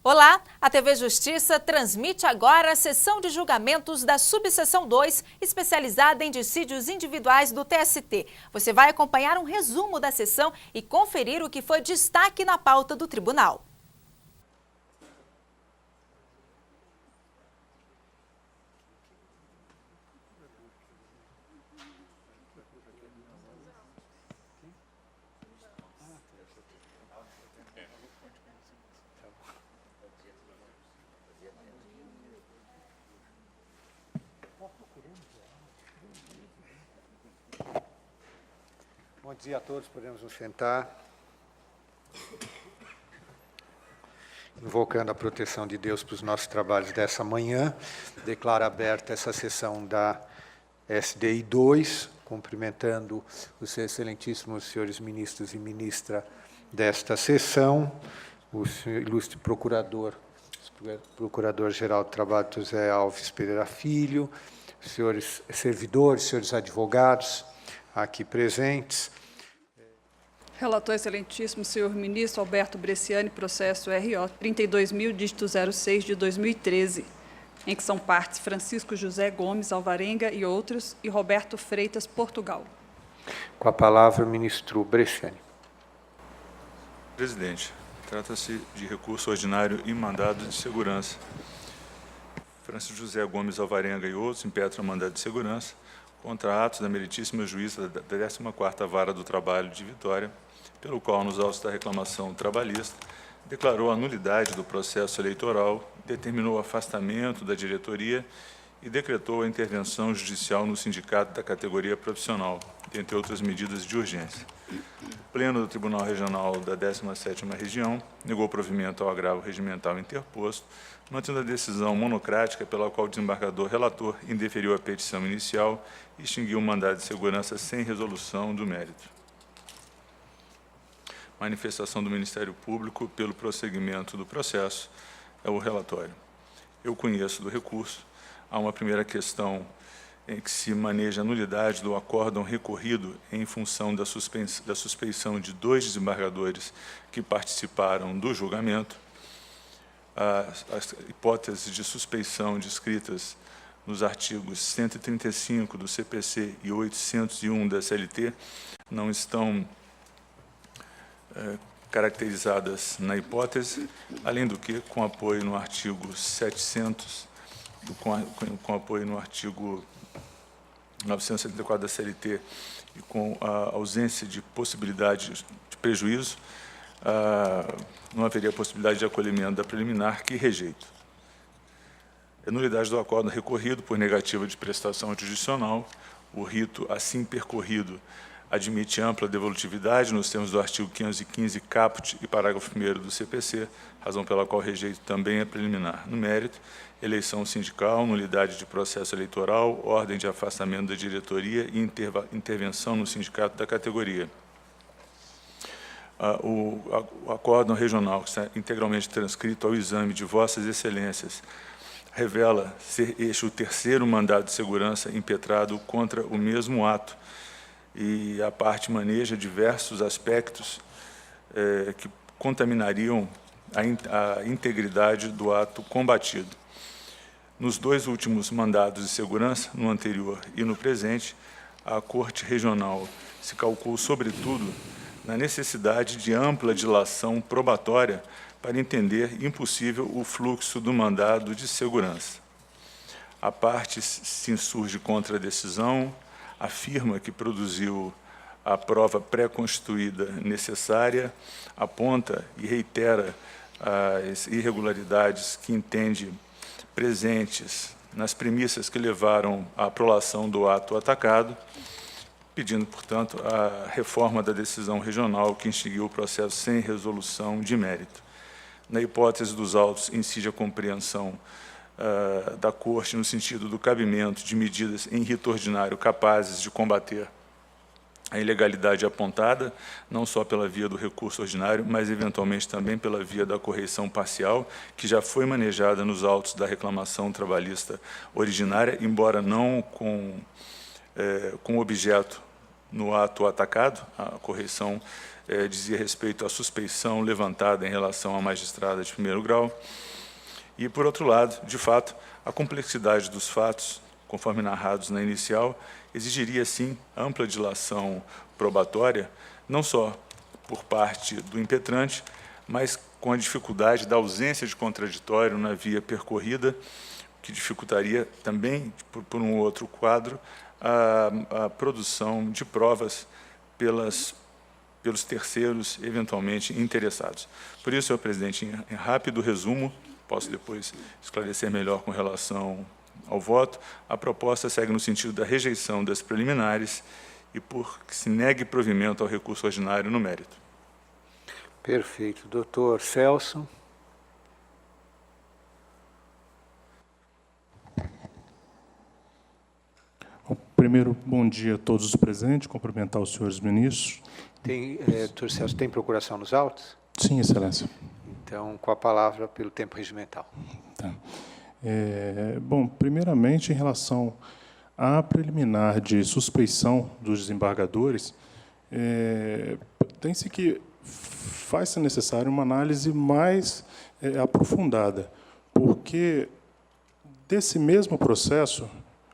Olá, a TV Justiça transmite agora a sessão de julgamentos da Subseção 2, especializada em dissídios individuais do TST. Você vai acompanhar um resumo da sessão e conferir o que foi destaque na pauta do tribunal. Bom dia a todos, podemos nos sentar. Invocando a proteção de Deus para os nossos trabalhos dessa manhã, declaro aberta essa sessão da SDI 2, cumprimentando os excelentíssimos senhores ministros e ministra desta sessão, o senhor ilustre Procurador-Geral do Trabalho, José Alves Pereira Filho, senhores servidores, senhores advogados, aqui presentes. Relator excelentíssimo, senhor ministro Alberto Bresciani, processo RO 32.000, dígito 06 de 2013, em que são partes Francisco José Gomes Alvarenga e outros, e Roberto Freitas Portugal. Com a palavra, o ministro Bresciani. Presidente, trata-se de recurso ordinário em mandado de segurança. Francisco José Gomes Alvarenga e outros impetram mandado de segurança contra atos da meritíssima juíza da 14ª Vara do Trabalho de Vitória, pelo qual, nos autos da reclamação trabalhista, declarou a nulidade do processo eleitoral, determinou o afastamento da diretoria e decretou a intervenção judicial no sindicato da categoria profissional, dentre outras medidas de urgência. O Pleno do Tribunal Regional da 17ª Região negou provimento ao agravo regimental interposto, mantendo a decisão monocrática pela qual o desembargador relator indeferiu a petição inicial e extinguiu o mandado de segurança sem resolução do mérito. Manifestação do Ministério Público pelo prosseguimento do processo é o relatório. Eu conheço do recurso. Há uma primeira questão em que se maneja a nulidade do acórdão recorrido em função da suspeição de 2 desembargadores que participaram do julgamento. As hipóteses de suspeição descritas nos artigos 135 do CPC e 801 da CLT não estão caracterizadas na hipótese, além do que, com apoio no artigo 700, com apoio no artigo 974 da CLT e com a ausência de possibilidade de prejuízo, não haveria possibilidade de acolhimento da preliminar, que rejeito. A nulidade do acórdão recorrido por negativa de prestação judicional, o rito assim percorrido admite ampla devolutividade nos termos do artigo 515 caput e parágrafo 1º do CPC, razão pela qual rejeito também é preliminar. No mérito, eleição sindical, nulidade de processo eleitoral, ordem de afastamento da diretoria e intervenção no sindicato da categoria. O acórdão regional, que está integralmente transcrito ao exame de Vossas Excelências, revela ser este o 3º mandado de segurança impetrado contra o mesmo ato, e a parte maneja diversos aspectos que contaminariam a integridade do ato combatido. Nos 2 últimos mandados de segurança, no anterior e no presente, a Corte Regional se calcou, sobretudo, na necessidade de ampla dilação probatória para entender impossível o fluxo do mandado de segurança. A parte se insurge contra a decisão, afirma que produziu a prova pré-constituída necessária, aponta e reitera as irregularidades que entende presentes nas premissas que levaram à prolação do ato atacado, pedindo, portanto, a reforma da decisão regional que extinguiu o processo sem resolução de mérito. Na hipótese dos autos, incide a compreensão da Corte no sentido do cabimento de medidas em rito ordinário capazes de combater a ilegalidade apontada, não só pela via do recurso ordinário, mas eventualmente também pela via da correição parcial, que já foi manejada nos autos da reclamação trabalhista originária, embora não com objeto no ato atacado, a correção dizia respeito à suspeição levantada em relação à magistrada de primeiro grau. E, por outro lado, de fato, a complexidade dos fatos, conforme narrados na inicial, exigiria, sim, ampla dilação probatória, não só por parte do impetrante, mas com a dificuldade da ausência de contraditório na via percorrida, que dificultaria também, por um outro quadro, a produção de provas pelos terceiros eventualmente interessados. Por isso, senhor presidente, em rápido resumo, posso depois esclarecer melhor com relação ao voto, a proposta segue no sentido da rejeição das preliminares e por que se negue provimento ao recurso ordinário no mérito. Perfeito. Doutor Celso. Primeiro, bom dia a todos os presentes, cumprimentar os senhores ministros. Doutor Celso, tem procuração nos autos? Sim, excelência. Então, com a palavra pelo tempo regimental. Tá. Bom, primeiramente, em relação à preliminar de suspeição dos desembargadores, tem-se que faz-se necessário uma análise mais aprofundada, porque desse mesmo processo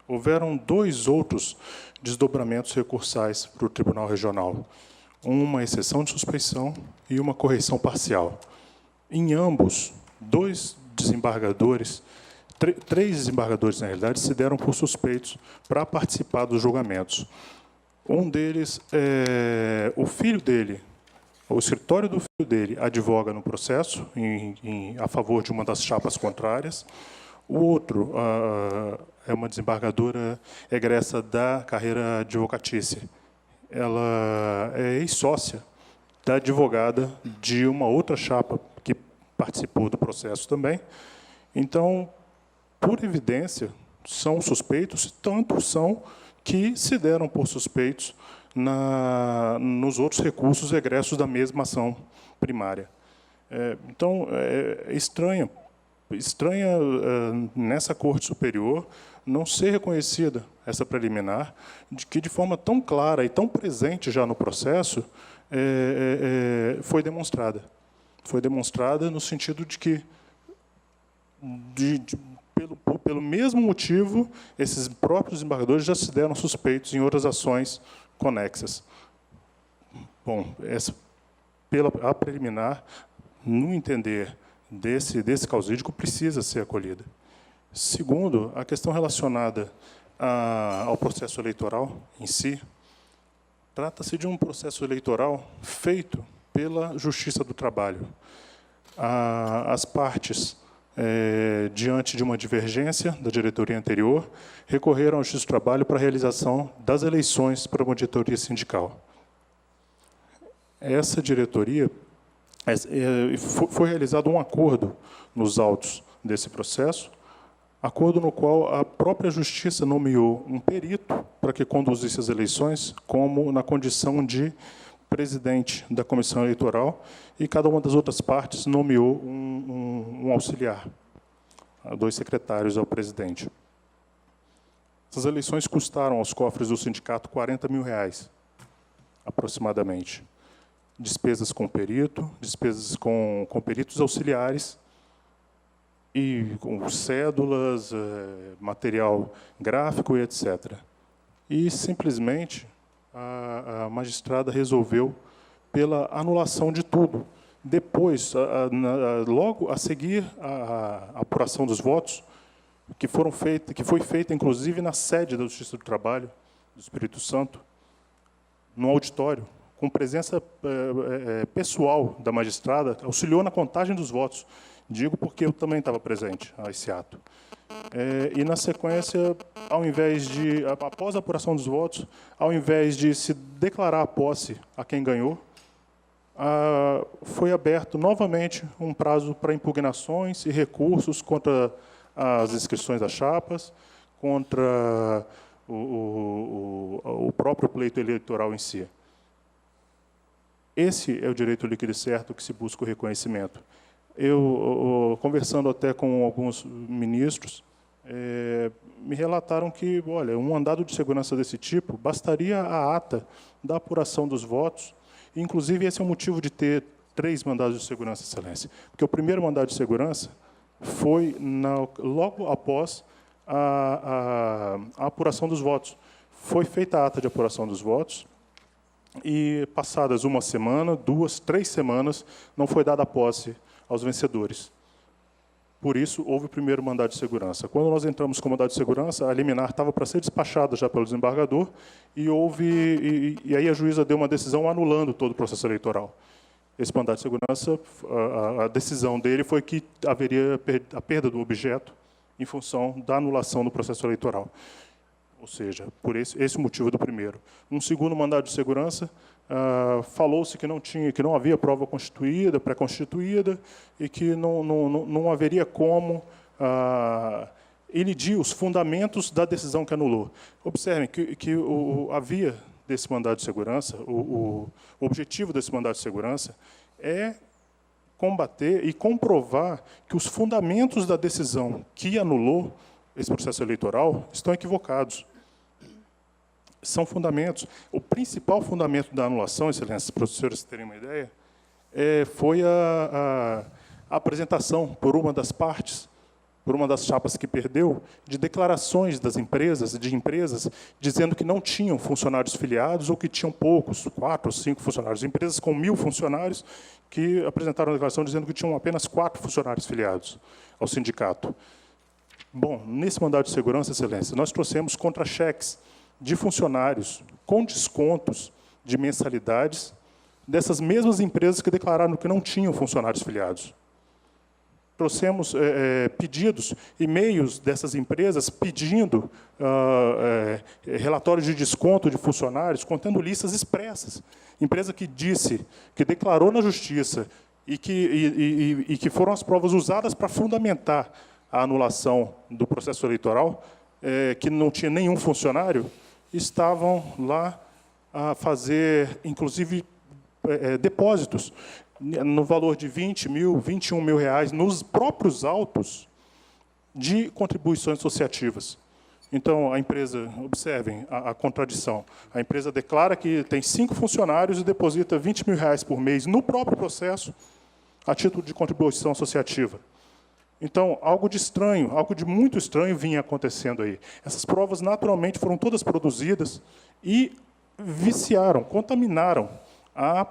houveram 2 outros desdobramentos recursais para o Tribunal Regional, uma exceção de suspeição e uma correição parcial. Em ambos, 2 desembargadores, 3 desembargadores, na realidade, se deram por suspeitos para participar dos julgamentos. Um deles, o filho dele, o escritório do filho dele advoga no processo a favor de uma das chapas contrárias. O outro é uma desembargadora egressa da carreira advocatícia. Ela é ex-sócia da advogada de uma outra chapa que participou do processo também. Então, por evidência, são suspeitos, tanto são que se deram por suspeitos nos outros recursos egressos da mesma ação primária. Então, estranha nessa Corte Superior não ser reconhecida essa preliminar, que de forma tão clara e tão presente já no processo foi demonstrada. Foi demonstrada no sentido de que, pelo mesmo motivo, esses próprios desembargadores já se deram suspeitos em outras ações conexas. Bom, a preliminar, no entender desse causídico, precisa ser acolhida. Segundo, a questão relacionada ao processo eleitoral em si, trata-se de um processo eleitoral feito pela Justiça do Trabalho. As partes, diante de uma divergência da diretoria anterior, recorreram à Justiça do Trabalho para a realização das eleições para uma diretoria sindical. Essa diretoria, foi realizado um acordo nos autos desse processo, acordo no qual a própria Justiça nomeou um perito para que conduzisse as eleições, como na condição de presidente da comissão eleitoral, e cada uma das outras partes nomeou um auxiliar, 2 secretários ao presidente. Essas eleições custaram aos cofres do sindicato R$40 mil, aproximadamente. Despesas com perito, despesas com peritos auxiliares, e com cédulas, material gráfico e etc. E, simplesmente, a magistrada resolveu pela anulação de tudo. Depois, logo a seguir a apuração dos votos, que foi feita, inclusive, na sede da Justiça do Trabalho, do Espírito Santo, no auditório, com presença pessoal da magistrada, auxiliou na contagem dos votos. Digo porque eu também estava presente a esse ato. E, na sequência, após a apuração dos votos, ao invés de se declarar a posse a quem ganhou, foi aberto novamente um prazo para impugnações e recursos contra as inscrições das chapas, contra o próprio pleito eleitoral em si. Esse é o direito líquido e certo que se busca o reconhecimento. Eu, conversando até com alguns ministros, me relataram que, olha, um mandado de segurança desse tipo, bastaria a ata da apuração dos votos. Inclusive, esse é o motivo de ter 3 mandados de segurança, Excelência. Porque o primeiro mandado de segurança foi logo após a apuração dos votos. Foi feita a ata de apuração dos votos e, passadas 1 semana, 2, 3 semanas, não foi dada a posse aos vencedores. Por isso, houve o primeiro mandado de segurança. Quando nós entramos com o mandado de segurança, a liminar estava para ser despachada já pelo desembargador e aí a juíza deu uma decisão anulando todo o processo eleitoral. Esse mandado de segurança, a decisão dele foi que haveria a perda do objeto em função da anulação do processo eleitoral. Ou seja, por esse motivo do primeiro. Um segundo mandado de segurança, falou-se que não havia prova constituída, pré-constituída, e que não haveria como elidir os fundamentos da decisão que anulou. Observem que havia desse mandado de segurança, o objetivo desse mandado de segurança é combater e comprovar que os fundamentos da decisão que anulou esse processo eleitoral estão equivocados. São fundamentos. O principal fundamento da anulação, Excelência, para os senhores terem uma ideia, foi a apresentação por uma das partes, por uma das chapas que perdeu, de declarações das empresas, dizendo que não tinham funcionários filiados ou que tinham poucos, 4 ou 5 funcionários. Empresas com 1.000 funcionários que apresentaram a declaração dizendo que tinham apenas 4 funcionários filiados ao sindicato. Bom, nesse mandado de segurança, Excelência, nós trouxemos contra-cheques de funcionários com descontos de mensalidades dessas mesmas empresas que declararam que não tinham funcionários filiados. Trouxemos pedidos, e-mails dessas empresas pedindo relatórios de desconto de funcionários, contendo listas expressas. Empresa que disse, que declarou na Justiça e que foram as provas usadas para fundamentar a anulação do processo eleitoral, que não tinha nenhum funcionário, estavam lá a fazer, inclusive, depósitos no valor de 20 mil, 21 mil reais, nos próprios autos de contribuições associativas. Então, a empresa, observem a contradição, a empresa declara que tem 5 funcionários e deposita 20 mil reais por mês no próprio processo, a título de contribuição associativa. Então, algo de estranho, algo de muito estranho vinha acontecendo aí. Essas provas, naturalmente, foram todas produzidas e viciaram, contaminaram a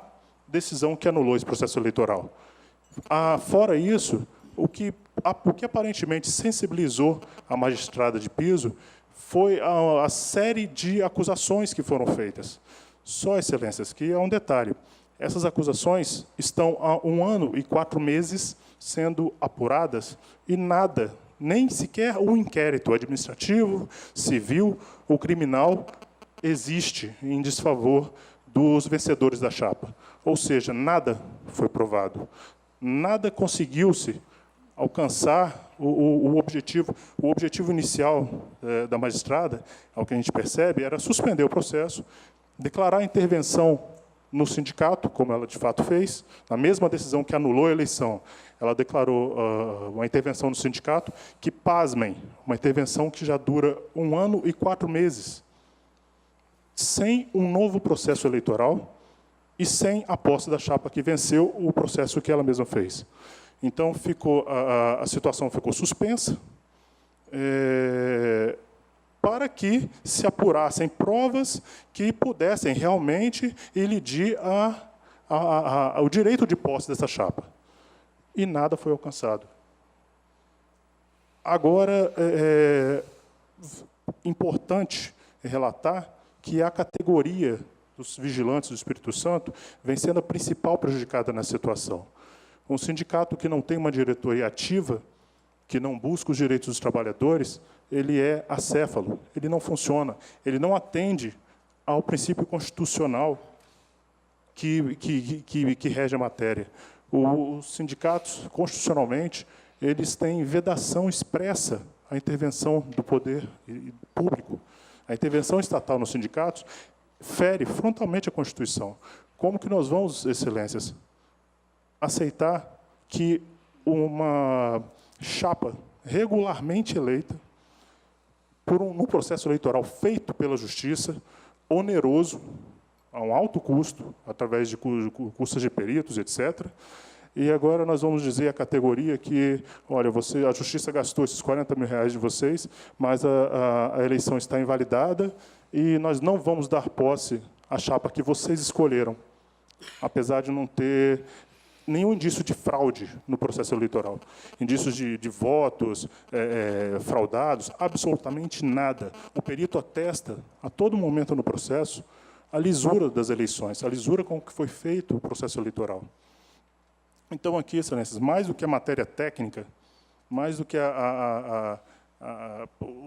decisão que anulou esse processo eleitoral. Fora isso, o que aparentemente sensibilizou a magistrada de piso foi a série de acusações que foram feitas. Só, Excelências, que é um detalhe. Essas acusações estão há 1 ano e 4 meses sendo apuradas e nada, nem sequer um inquérito administrativo, civil ou criminal existe em desfavor dos vencedores da chapa. Ou seja, nada foi provado. Nada conseguiu-se alcançar o objetivo. O objetivo inicial da magistrada, ao que a gente percebe, era suspender o processo, declarar a intervenção no sindicato, como ela de fato fez, na mesma decisão que anulou a eleição, ela declarou uma intervenção no sindicato que, pasmem, uma intervenção que já dura 1 ano e 4 meses, sem um novo processo eleitoral e sem a posse da chapa que venceu o processo que ela mesma fez. Então, a situação ficou suspensa, para que se apurassem provas que pudessem realmente elidir o direito de posse dessa chapa. E nada foi alcançado. Agora, é importante relatar que a categoria dos vigilantes do Espírito Santo vem sendo a principal prejudicada nessa situação. Um sindicato que não tem uma diretoria ativa, que não busca os direitos dos trabalhadores, ele é acéfalo, ele não funciona, ele não atende ao princípio constitucional que rege a matéria. Os sindicatos, constitucionalmente, eles têm vedação expressa à intervenção do poder público. A intervenção estatal nos sindicatos fere frontalmente a Constituição. Como que nós vamos, Excelências, aceitar que uma chapa regularmente eleita, num processo eleitoral feito pela Justiça, oneroso, a um alto custo, através de custas de peritos, etc. E agora nós vamos dizer à categoria que, olha, a Justiça gastou esses R$40 mil de vocês, mas a eleição está invalidada e nós não vamos dar posse à chapa que vocês escolheram, apesar de não ter nenhum indício de fraude no processo eleitoral. Indícios de votos fraudados, absolutamente nada. O perito atesta, a todo momento no processo, a lisura das eleições, a lisura com que foi feito o processo eleitoral. Então, aqui, excelências, mais do que a matéria técnica, mais do que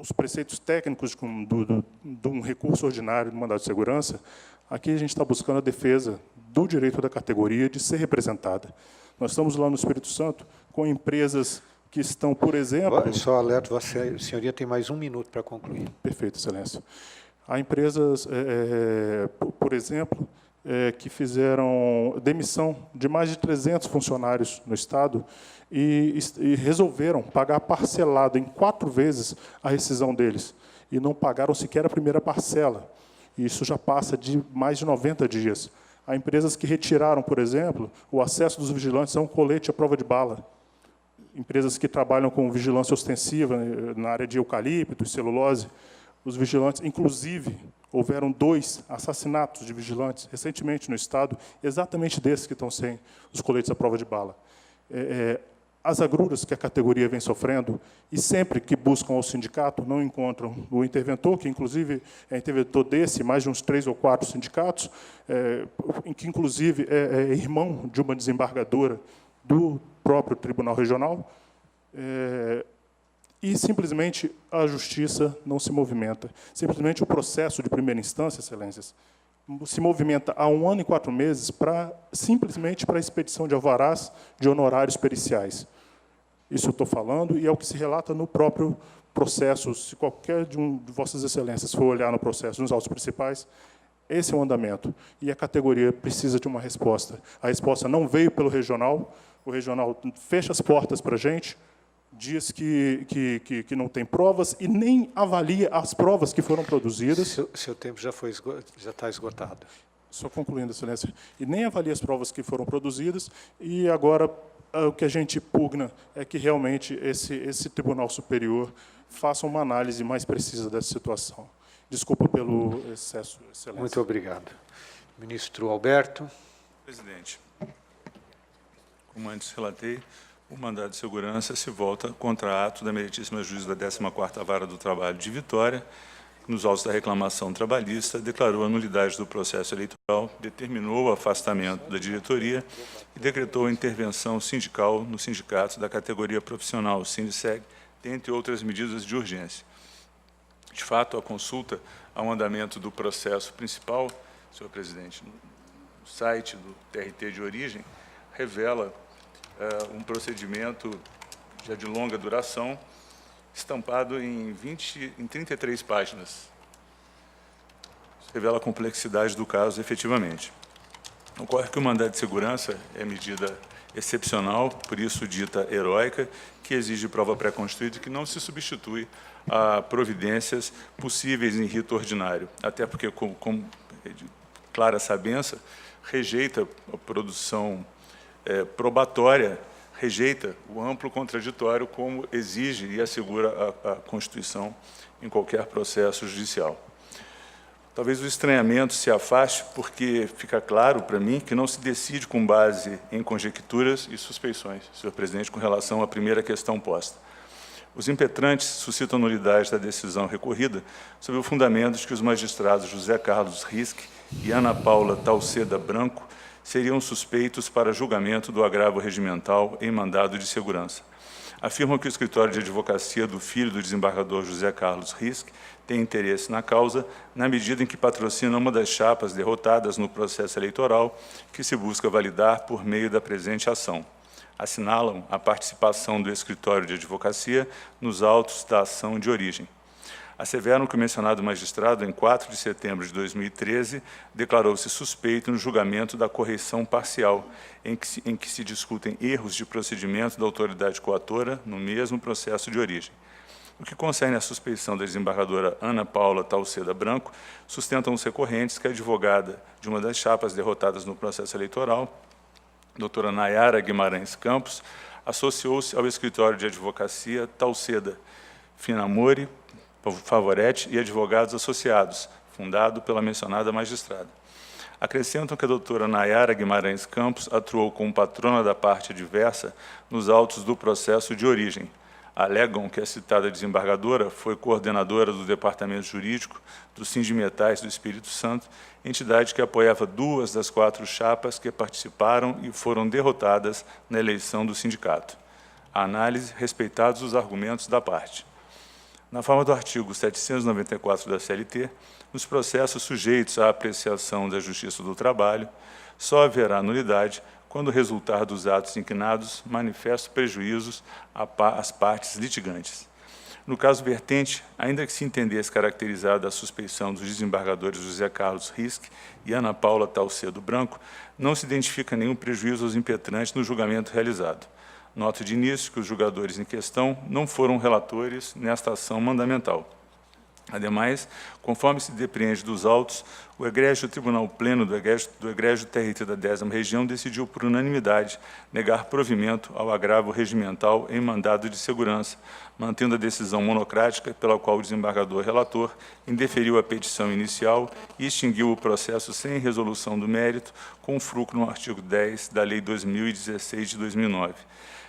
os preceitos técnicos de um recurso ordinário do mandado de segurança, aqui a gente está buscando a defesa do direito da categoria de ser representada. Nós estamos lá no Espírito Santo com empresas que estão, por exemplo... Só alerto, Vossa Senhoria tem mais 1 minuto para concluir. Perfeito, excelência. Há empresas, por exemplo, que fizeram demissão de mais de 300 funcionários no Estado e resolveram pagar parcelado em 4 vezes a rescisão deles, e não pagaram sequer a primeira parcela. E isso já passa de mais de 90 dias. Há empresas que retiraram, por exemplo, o acesso dos vigilantes a um colete à prova de bala. Empresas que trabalham com vigilância ostensiva na área de eucalipto e celulose. Os vigilantes, inclusive, houveram 2 assassinatos de vigilantes recentemente no Estado, exatamente desses que estão sem os coletes à prova de bala. As agruras que a categoria vem sofrendo, e sempre que buscam ao sindicato, não encontram o interventor, que, inclusive, é interventor mais de uns 3 ou 4 sindicatos, em que, inclusive, é irmão de uma desembargadora do próprio Tribunal Regional, e, simplesmente, a Justiça não se movimenta. Simplesmente, o processo de primeira instância, excelências, se movimenta há 1 ano e 4 meses simplesmente para a expedição de alvarás de honorários periciais. Isso eu estou falando, e é o que se relata no próprio processo. Se qualquer de Vossas Excelências for olhar no processo, nos autos principais, esse é o andamento. E a categoria precisa de uma resposta. A resposta não veio pelo regional, o regional fecha as portas para a gente, diz que não tem provas e nem avalia as provas que foram produzidas. Seu tempo já está esgotado. Só concluindo, excelência. E nem avalia as provas que foram produzidas, e agora o que a gente pugna é que realmente esse Tribunal Superior faça uma análise mais precisa dessa situação. Desculpa pelo excesso, excelência. Muito obrigado. Ministro Alberto. Presidente, como antes relatei, o mandado de segurança se volta contra ato da meritíssima juíza da 14ª Vara do Trabalho de Vitória, que, nos autos da reclamação trabalhista, declarou a nulidade do processo eleitoral, determinou o afastamento da diretoria e decretou a intervenção sindical no sindicato da categoria profissional Sindiceg, dentre outras medidas de urgência. De fato, a consulta ao andamento do processo principal, senhor presidente, no site do TRT de origem, revela um procedimento já de longa duração, estampado em 33 páginas. Isso revela a complexidade do caso, efetivamente. Ocorre que o mandado de segurança é medida excepcional, por isso dita heróica, que exige prova pré-constituída e que não se substitui a providências possíveis em rito ordinário, até porque, como de clara sabença, rejeita a produção probatória, rejeita o amplo contraditório como exige e assegura a Constituição em qualquer processo judicial. Talvez o estranhamento se afaste porque fica claro para mim que não se decide com base em conjecturas e suspeições, senhor presidente, com relação à primeira questão posta. Os impetrantes suscitam nulidade da decisão recorrida sob o fundamento de que os magistrados José Carlos Risque e Ana Paula Talceda Branco seriam suspeitos para julgamento do agravo regimental em mandado de segurança. Afirmam que o escritório de advocacia do filho do desembargador José Carlos Risque tem interesse na causa, na medida em que patrocina uma das chapas derrotadas no processo eleitoral que se busca validar por meio da presente ação. Assinalam a participação do escritório de advocacia nos autos da ação de origem. Asseveram que o mencionado magistrado, em 4 de setembro de 2013, declarou-se suspeito no julgamento da correição parcial, em que se discutem erros de procedimento da autoridade coatora no mesmo processo de origem. No que concerne à suspeição da desembargadora Ana Paula Talceda Branco, sustentam os recorrentes que a advogada de uma das chapas derrotadas no processo eleitoral, doutora Nayara Guimarães Campos, associou-se ao escritório de advocacia Talceda Finamori Favoretti e Advogados Associados, fundado pela mencionada magistrada. Acrescentam que a doutora Nayara Guimarães Campos atuou como patrona da parte adversa nos autos do processo de origem. Alegam que a citada desembargadora foi coordenadora do Departamento Jurídico do Sindimetais do Espírito Santo, entidade que apoiava 2 das 4 chapas que participaram e foram derrotadas na eleição do sindicato. A análise, respeitados os argumentos da parte. Na forma do artigo 794 da CLT, nos processos sujeitos à apreciação da Justiça do Trabalho, só haverá nulidade quando resultar dos atos inquinados manifesto prejuízos às partes litigantes. No caso vertente, ainda que se entendesse caracterizada a suspeição dos desembargadores José Carlos Risque e Ana Paula Talcedo Branco, não se identifica nenhum prejuízo aos impetrantes no julgamento realizado. Noto de início que os julgadores em questão não foram relatores nesta ação mandamental. Ademais, conforme se depreende dos autos, o egrégio Tribunal Pleno do egrégio TRT da 10ª Região decidiu por unanimidade negar provimento ao agravo regimental em mandado de segurança, mantendo a decisão monocrática pela qual o desembargador relator indeferiu a petição inicial e extinguiu o processo sem resolução do mérito, com fruto no artigo 10 da Lei 2016 de 2009.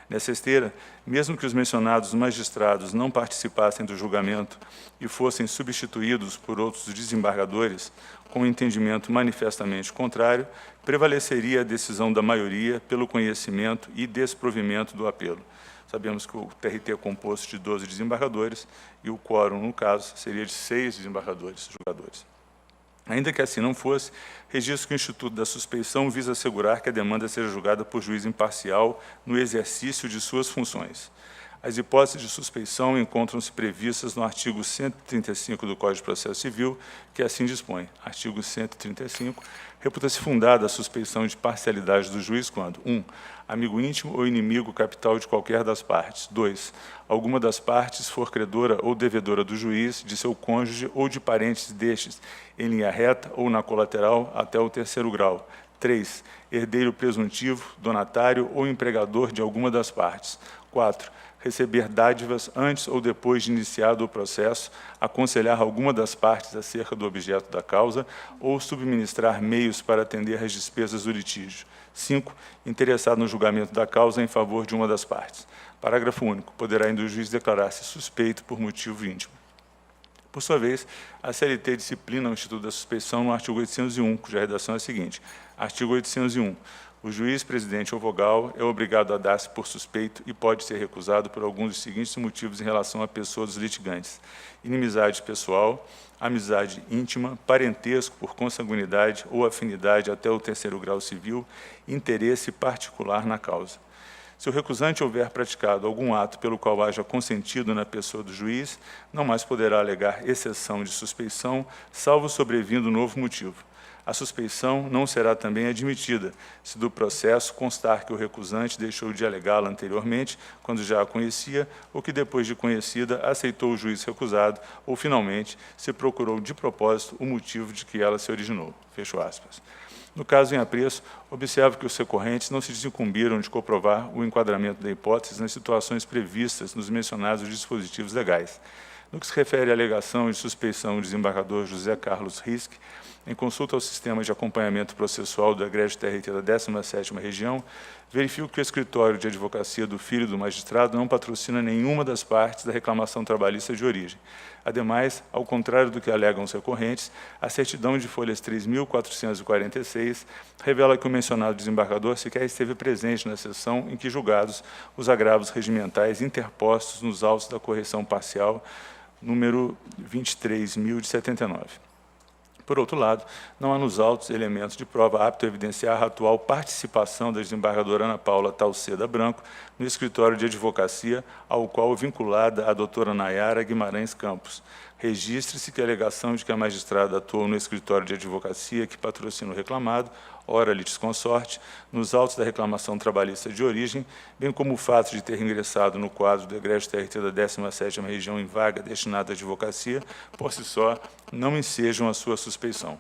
Nessa esteira, mesmo que os mencionados magistrados não participassem do julgamento e fossem substituídos por outros desembargadores, com um entendimento manifestamente contrário, prevaleceria a decisão da maioria pelo conhecimento e desprovimento do apelo. Sabemos que o TRT é composto de 12 desembargadores e o quórum, no caso, seria de 6 desembargadores julgadores. Ainda que assim não fosse, registro que o Instituto da Suspeição visa assegurar que a demanda seja julgada por juiz imparcial no exercício de suas funções. As hipóteses de suspeição encontram-se previstas no artigo 135 do Código de Processo Civil, que assim dispõe. Artigo 135. Reputa-se fundada a suspeição de parcialidade do juiz quando 1. Amigo íntimo ou inimigo capital de qualquer das partes. 2. Alguma das partes for credora ou devedora do juiz, de seu cônjuge ou de parentes destes, em linha reta ou na colateral até o 3º grau. 3. Herdeiro presuntivo, donatário ou empregador de alguma das partes. 4. Receber dádivas antes ou depois de iniciado o processo, aconselhar alguma das partes acerca do objeto da causa ou subministrar meios para atender às despesas do litígio. 5. Interessado no julgamento da causa em favor de uma das partes. Parágrafo único. Poderá ainda o juiz declarar-se suspeito por motivo íntimo. Por sua vez, a CLT disciplina o Instituto da Suspeição no artigo 801, cuja redação é a seguinte. Artigo 801. O juiz, presidente ou vogal é obrigado a dar-se por suspeito e pode ser recusado por alguns dos seguintes motivos em relação à pessoa dos litigantes: inimizade pessoal, amizade íntima, parentesco por consanguinidade ou afinidade até o 3º grau civil, interesse particular na causa. Se o recusante houver praticado algum ato pelo qual haja consentido na pessoa do juiz, não mais poderá alegar exceção de suspeição, salvo sobrevindo novo motivo. A suspeição não será também admitida, se do processo constar que o recusante deixou de alegá-la anteriormente, quando já a conhecia, ou que depois de conhecida aceitou o juiz recusado, ou, finalmente, se procurou de propósito o motivo de que ela se originou. Fecho aspas. No caso em apreço, observo que os recorrentes não se desincumbiram de comprovar o enquadramento da hipótese nas situações previstas nos mencionados dispositivos legais. No que se refere à alegação de suspeição do desembargador José Carlos Risque, em consulta ao sistema de acompanhamento processual do egrégio TRT da 17ª Região, verifico que o escritório de advocacia do filho do magistrado não patrocina nenhuma das partes da reclamação trabalhista de origem. Ademais, ao contrário do que alegam os recorrentes, a certidão de folhas 3.446 revela que o mencionado desembargador sequer esteve presente na sessão em que julgados os agravos regimentais interpostos nos autos da correção parcial número 23.079. Por outro lado, não há nos autos elementos de prova apto a evidenciar a atual participação da desembargadora Ana Paula Talceda Branco no escritório de advocacia, ao qual vinculada a doutora Nayara Guimarães Campos. Registre-se que a alegação de que a magistrada atuou no escritório de advocacia que patrocina o reclamado ora litisconsorte, nos autos da reclamação trabalhista de origem, bem como o fato de ter ingressado no quadro do egrégio TRT da 17ª Região em vaga destinada à advocacia, por si só, não ensejam a sua suspeição.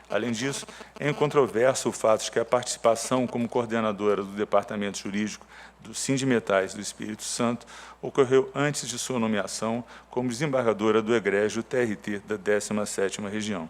Além disso, é incontroverso o fato de que a participação como coordenadora do Departamento Jurídico do Sindimetais do Espírito Santo ocorreu antes de sua nomeação como desembargadora do egrégio TRT da 17ª Região.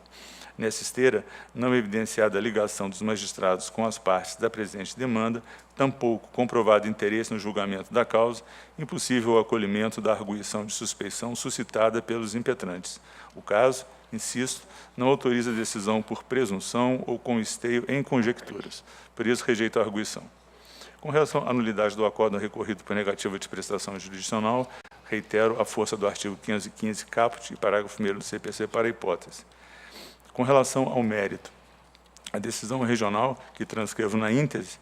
Nessa esteira, não evidenciada a ligação dos magistrados com as partes da presente demanda, tampouco comprovado interesse no julgamento da causa, impossível o acolhimento da arguição de suspeição suscitada pelos impetrantes. O caso, insisto, não autoriza a decisão por presunção ou com esteio em conjecturas. Por isso, rejeito a arguição. Com relação à nulidade do acórdão recorrido por negativa de prestação jurisdicional, reitero a força do artigo 515 caput e parágrafo 1º do CPC para a hipótese. Com relação ao mérito, a decisão regional, que transcrevo na íntese,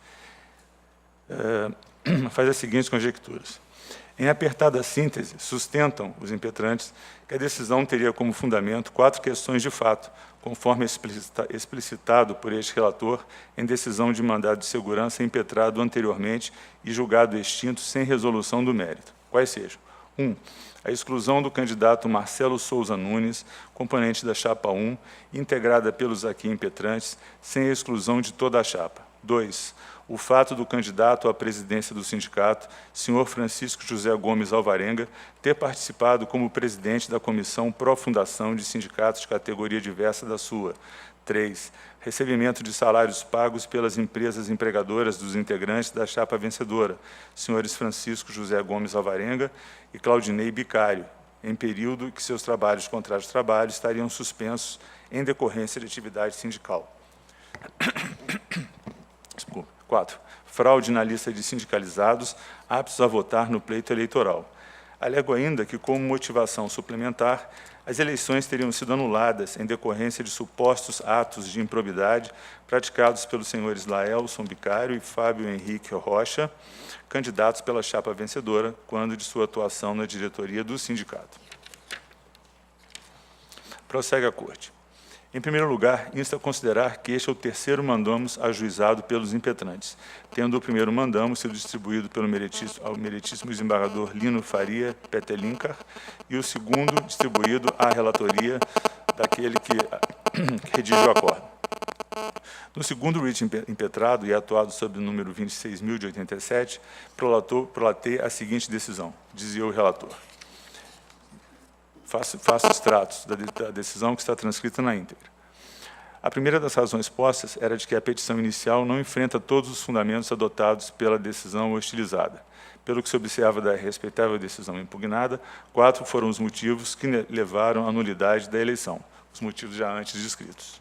faz as seguintes conjecturas. Em apertada síntese, sustentam os impetrantes que a decisão teria como fundamento 4 questões de fato, conforme explicitado por este relator em decisão de mandado de segurança impetrado anteriormente e julgado extinto sem resolução do mérito. Quais sejam? 1. A exclusão do candidato Marcelo Souza Nunes, componente da chapa 1, integrada pelos aqui impetrantes, sem a exclusão de toda a chapa. 2. O fato do candidato à presidência do sindicato, senhor Francisco José Gomes Alvarenga, ter participado como presidente da Comissão Pró-Fundação de Sindicatos de Categoria Diversa da sua. 3. Recebimento de salários pagos pelas empresas empregadoras dos integrantes da chapa vencedora, senhores Francisco José Gomes Alvarenga e Claudinei Bicário, em período que seus trabalhos de contrato de trabalho estariam suspensos em decorrência de atividade sindical. 4. Fraude na lista de sindicalizados aptos a votar no pleito eleitoral. Alego ainda que, como motivação suplementar, as eleições teriam sido anuladas em decorrência de supostos atos de improbidade praticados pelos senhores Laelson Bicário e Fábio Henrique Rocha, candidatos pela chapa vencedora, quando de sua atuação na diretoria do sindicato. Prossegue a Corte. Em primeiro lugar, insta a considerar que este é o terceiro mandamus ajuizado pelos impetrantes, tendo o primeiro mandamus sido distribuído pelo ao meritíssimo desembargador Lino Faria Petelinkar e o segundo distribuído à relatoria daquele que redige o acórdão. No segundo writ impetrado e atuado sob o número 26.087, prolatei a seguinte decisão, dizia o relator. Faço extratos da decisão que está transcrita na íntegra. A primeira das razões postas era de que a petição inicial não enfrenta todos os fundamentos adotados pela decisão hostilizada. Pelo que se observa da respeitável decisão impugnada, 4 foram os motivos que levaram à nulidade da eleição, os motivos já antes descritos.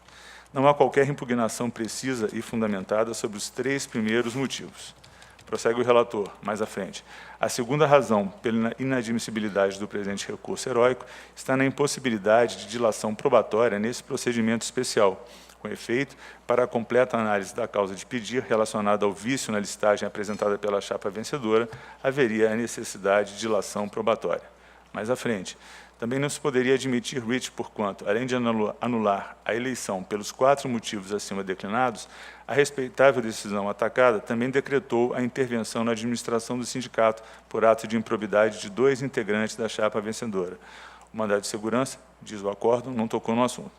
Não há qualquer impugnação precisa e fundamentada sobre os 3 primeiros motivos. Prossegue o relator, mais à frente. A segunda razão pela inadmissibilidade do presente recurso heróico está na impossibilidade de dilação probatória nesse procedimento especial. Com efeito, para a completa análise da causa de pedir relacionada ao vício na listagem apresentada pela chapa vencedora, haveria a necessidade de dilação probatória. Mais à frente. Também não se poderia admitir writ porquanto, além de anular a eleição pelos 4 motivos acima declinados, a respeitável decisão atacada também decretou a intervenção na administração do sindicato por ato de improbidade de 2 integrantes da chapa vencedora. O mandado de segurança, diz o acórdão, não tocou no assunto.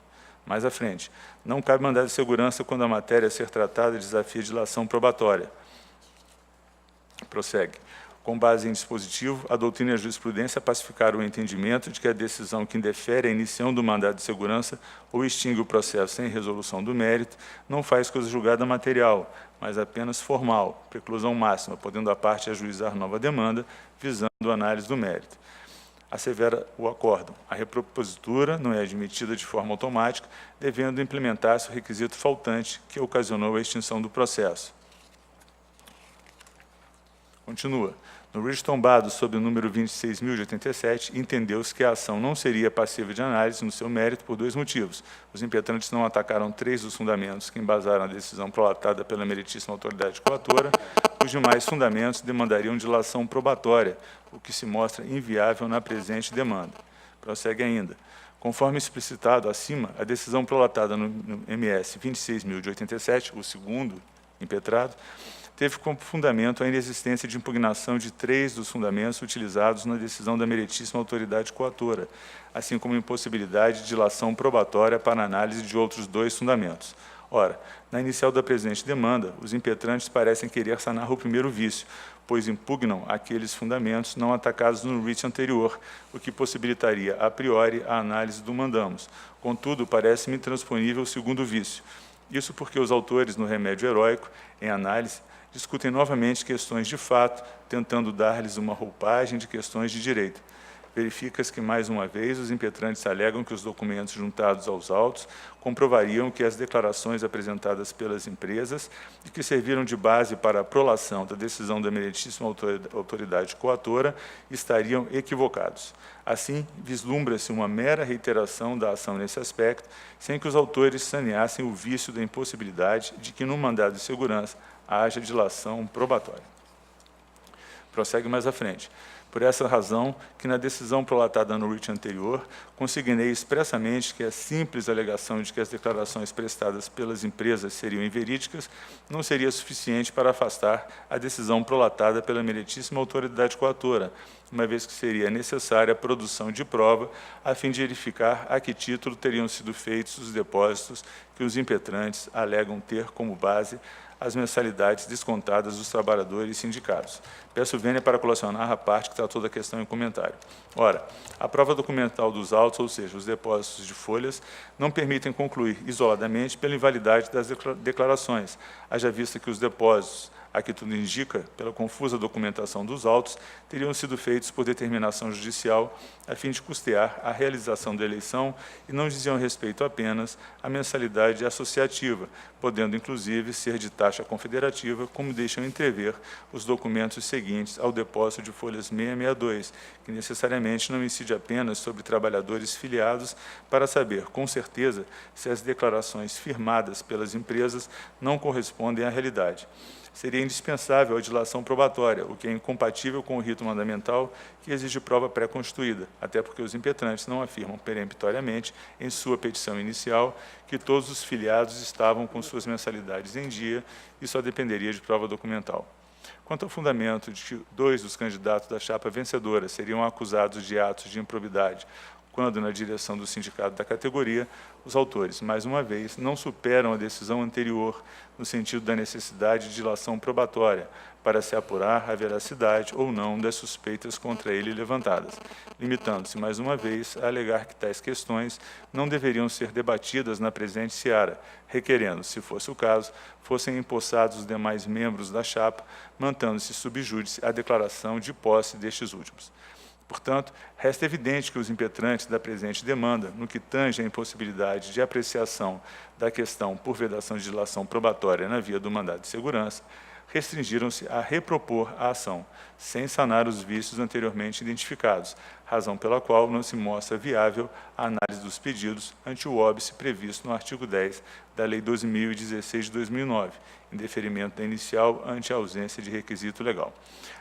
Mais à frente, não cabe mandado de segurança quando a matéria a ser tratada desafia dilação probatória. Prossegue. Com base em dispositivo, a doutrina e a jurisprudência pacificaram o entendimento de que a decisão que indefere a iniciação do mandado de segurança ou extingue o processo sem resolução do mérito não faz coisa julgada material, mas apenas formal, preclusão máxima, podendo a parte ajuizar nova demanda, visando a análise do mérito. Assevera o acórdão. A repropositura não é admitida de forma automática, devendo implementar-se o requisito faltante que ocasionou a extinção do processo. Continua. No writ tombado sob o número 26.087, entendeu-se que a ação não seria passível de análise no seu mérito por 2 motivos. Os impetrantes não atacaram 3 dos fundamentos que embasaram a decisão prolatada pela meritíssima autoridade coatora, os demais fundamentos demandariam dilação probatória, o que se mostra inviável na presente demanda. Prossegue ainda. Conforme explicitado acima, a decisão prolatada no MS 26.087, o segundo impetrado, teve como fundamento a inexistência de impugnação de 3 dos fundamentos utilizados na decisão da meritíssima autoridade coatora, assim como impossibilidade de dilação probatória para análise de outros 2 fundamentos. Ora, na inicial da presente demanda, os impetrantes parecem querer sanar o primeiro vício, pois impugnam aqueles fundamentos não atacados no writ anterior, o que possibilitaria, a priori, a análise do mandamos. Contudo, parece-me intransponível o segundo vício. Isso porque os autores, no remédio heróico, em análise, discutem novamente questões de fato, tentando dar-lhes uma roupagem de questões de direito. Verifica-se que, mais uma vez, os impetrantes alegam que os documentos juntados aos autos comprovariam que as declarações apresentadas pelas empresas e que serviram de base para a prolação da decisão da meritíssima autoridade coatora estariam equivocados. Assim, vislumbra-se uma mera reiteração da ação nesse aspecto, sem que os autores saneassem o vício da impossibilidade de que, no mandado de segurança, haja dilação probatória. Prossegue mais à frente. Por essa razão, que na decisão prolatada no writ anterior, consignei expressamente que a simples alegação de que as declarações prestadas pelas empresas seriam inverídicas não seria suficiente para afastar a decisão prolatada pela meritíssima autoridade coatora, uma vez que seria necessária a produção de prova a fim de verificar a que título teriam sido feitos os depósitos que os impetrantes alegam ter como base as mensalidades descontadas dos trabalhadores sindicados. Peço vênia para colacionar a parte que tratou da questão em comentário. Ora, a prova documental dos autos, ou seja, os depósitos de folhas, não permitem concluir isoladamente pela invalidade das declarações, haja vista que os depósitos, a que tudo indica, pela confusa documentação dos autos, teriam sido feitos por determinação judicial a fim de custear a realização da eleição e não diziam respeito apenas à mensalidade associativa, podendo, inclusive, ser de taxa confederativa, como deixam entrever os documentos seguintes ao depósito de folhas 662, que necessariamente não incide apenas sobre trabalhadores filiados para saber, com certeza, se as declarações firmadas pelas empresas não correspondem à realidade. Seria indispensável a dilação probatória, o que é incompatível com o rito mandamental que exige prova pré-constituída, até porque os impetrantes não afirmam peremptoriamente, em sua petição inicial, que todos os filiados estavam com suas mensalidades em dia e só dependeria de prova documental. Quanto ao fundamento de que 2 dos candidatos da chapa vencedora seriam acusados de atos de improbidade, quando, na direção do sindicato da categoria, os autores, mais uma vez, não superam a decisão anterior no sentido da necessidade de dilação probatória para se apurar a veracidade ou não das suspeitas contra ele levantadas, limitando-se, mais uma vez, a alegar que tais questões não deveriam ser debatidas na presente seara, requerendo, se fosse o caso, fossem empossados os demais membros da chapa, mantendo-se sub júdice a declaração de posse destes últimos. Portanto, resta evidente que os impetrantes da presente demanda, no que tange à impossibilidade de apreciação da questão por vedação de dilação probatória na via do mandado de segurança, restringiram-se a repropor a ação, sem sanar os vícios anteriormente identificados, razão pela qual não se mostra viável a análise dos pedidos ante o óbice previsto no artigo 10 da Lei 12.016 de 2009, em deferimento da inicial ante a ausência de requisito legal.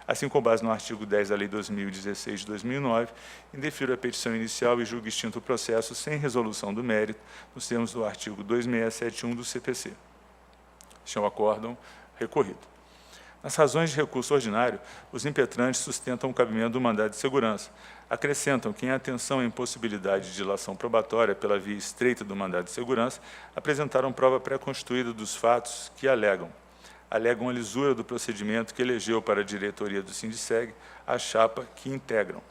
Assim, com base no artigo 10 da Lei 12.016 de 2009, indefiro a petição inicial e julgo extinto o processo sem resolução do mérito, nos termos do artigo 2671 do CPC. Este é o acórdão recorrido. Nas razões de recurso ordinário, os impetrantes sustentam o cabimento do mandado de segurança. Acrescentam que, em atenção à impossibilidade de dilação probatória pela via estreita do mandado de segurança, apresentaram prova pré-constituída dos fatos que alegam a lisura do procedimento que elegeu para a diretoria do Sindiceg a chapa que integram.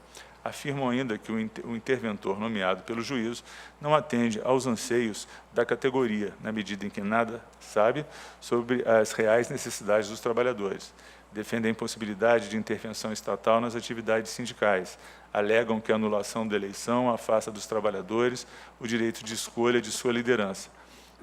Afirmam ainda que o interventor nomeado pelo juízo não atende aos anseios da categoria, na medida em que nada sabe sobre as reais necessidades dos trabalhadores. Defendem a impossibilidade de intervenção estatal nas atividades sindicais. Alegam que a anulação da eleição afasta dos trabalhadores o direito de escolha de sua liderança.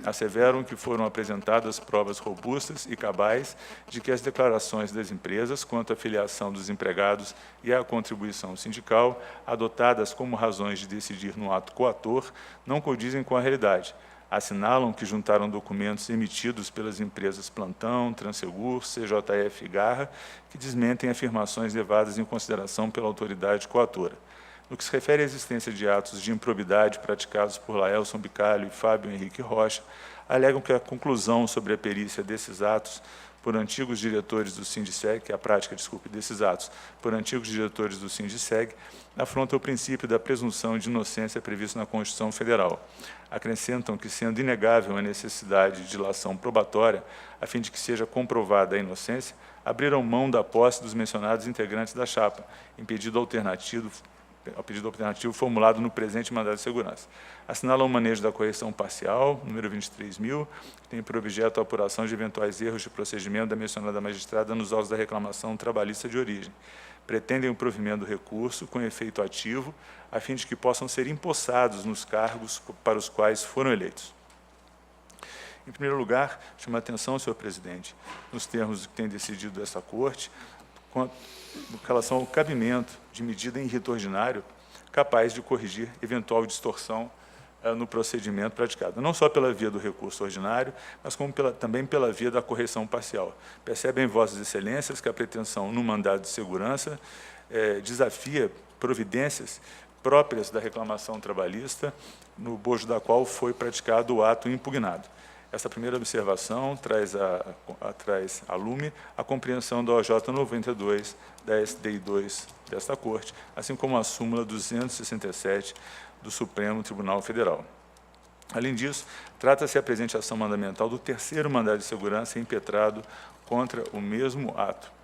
Asseveram que foram apresentadas provas robustas e cabais de que as declarações das empresas quanto à filiação dos empregados e à contribuição sindical, adotadas como razões de decidir no ato coator, não condizem com a realidade. Assinalam que juntaram documentos emitidos pelas empresas Plantão, Transegur, CJF e Garra, que desmentem afirmações levadas em consideração pela autoridade coatora. No que se refere à existência de atos de improbidade praticados por Laelson Bicalho e Fábio Henrique Rocha, alegam que a conclusão sobre a perícia desses atos por antigos diretores do Sindiceg, que é a prática, desses atos por antigos diretores do Sindiceg, afronta o princípio da presunção de inocência previsto na Constituição Federal. Acrescentam que, sendo inegável a necessidade de dilação probatória, a fim de que seja comprovada a inocência, abriram mão da posse dos mencionados integrantes da chapa, em pedido alternativo formulado no presente mandado de segurança. Assinalam o manejo da correção parcial, número 23.000, que tem por objeto a apuração de eventuais erros de procedimento da mencionada magistrada nos autos da reclamação trabalhista de origem. Pretendem o provimento do recurso com efeito ativo, a fim de que possam ser empossados nos cargos para os quais foram eleitos. Em primeiro lugar, chamo a atenção, senhor presidente, nos termos que tem decidido essa Corte, com relação ao cabimento de medida em rito ordinário capaz de corrigir eventual distorção no procedimento praticado, não só pela via do recurso ordinário, mas como também pela via da correção parcial. Percebem, vossas excelências, que a pretensão no mandado de segurança desafia providências próprias da reclamação trabalhista, no bojo da qual foi praticado o ato impugnado. Essa primeira observação traz à lume a compreensão da OJ 92, da SDI 2 desta Corte, assim como a súmula 267 do Supremo Tribunal Federal. Além disso, trata-se a presente ação mandamental do terceiro mandado de segurança impetrado contra o mesmo ato.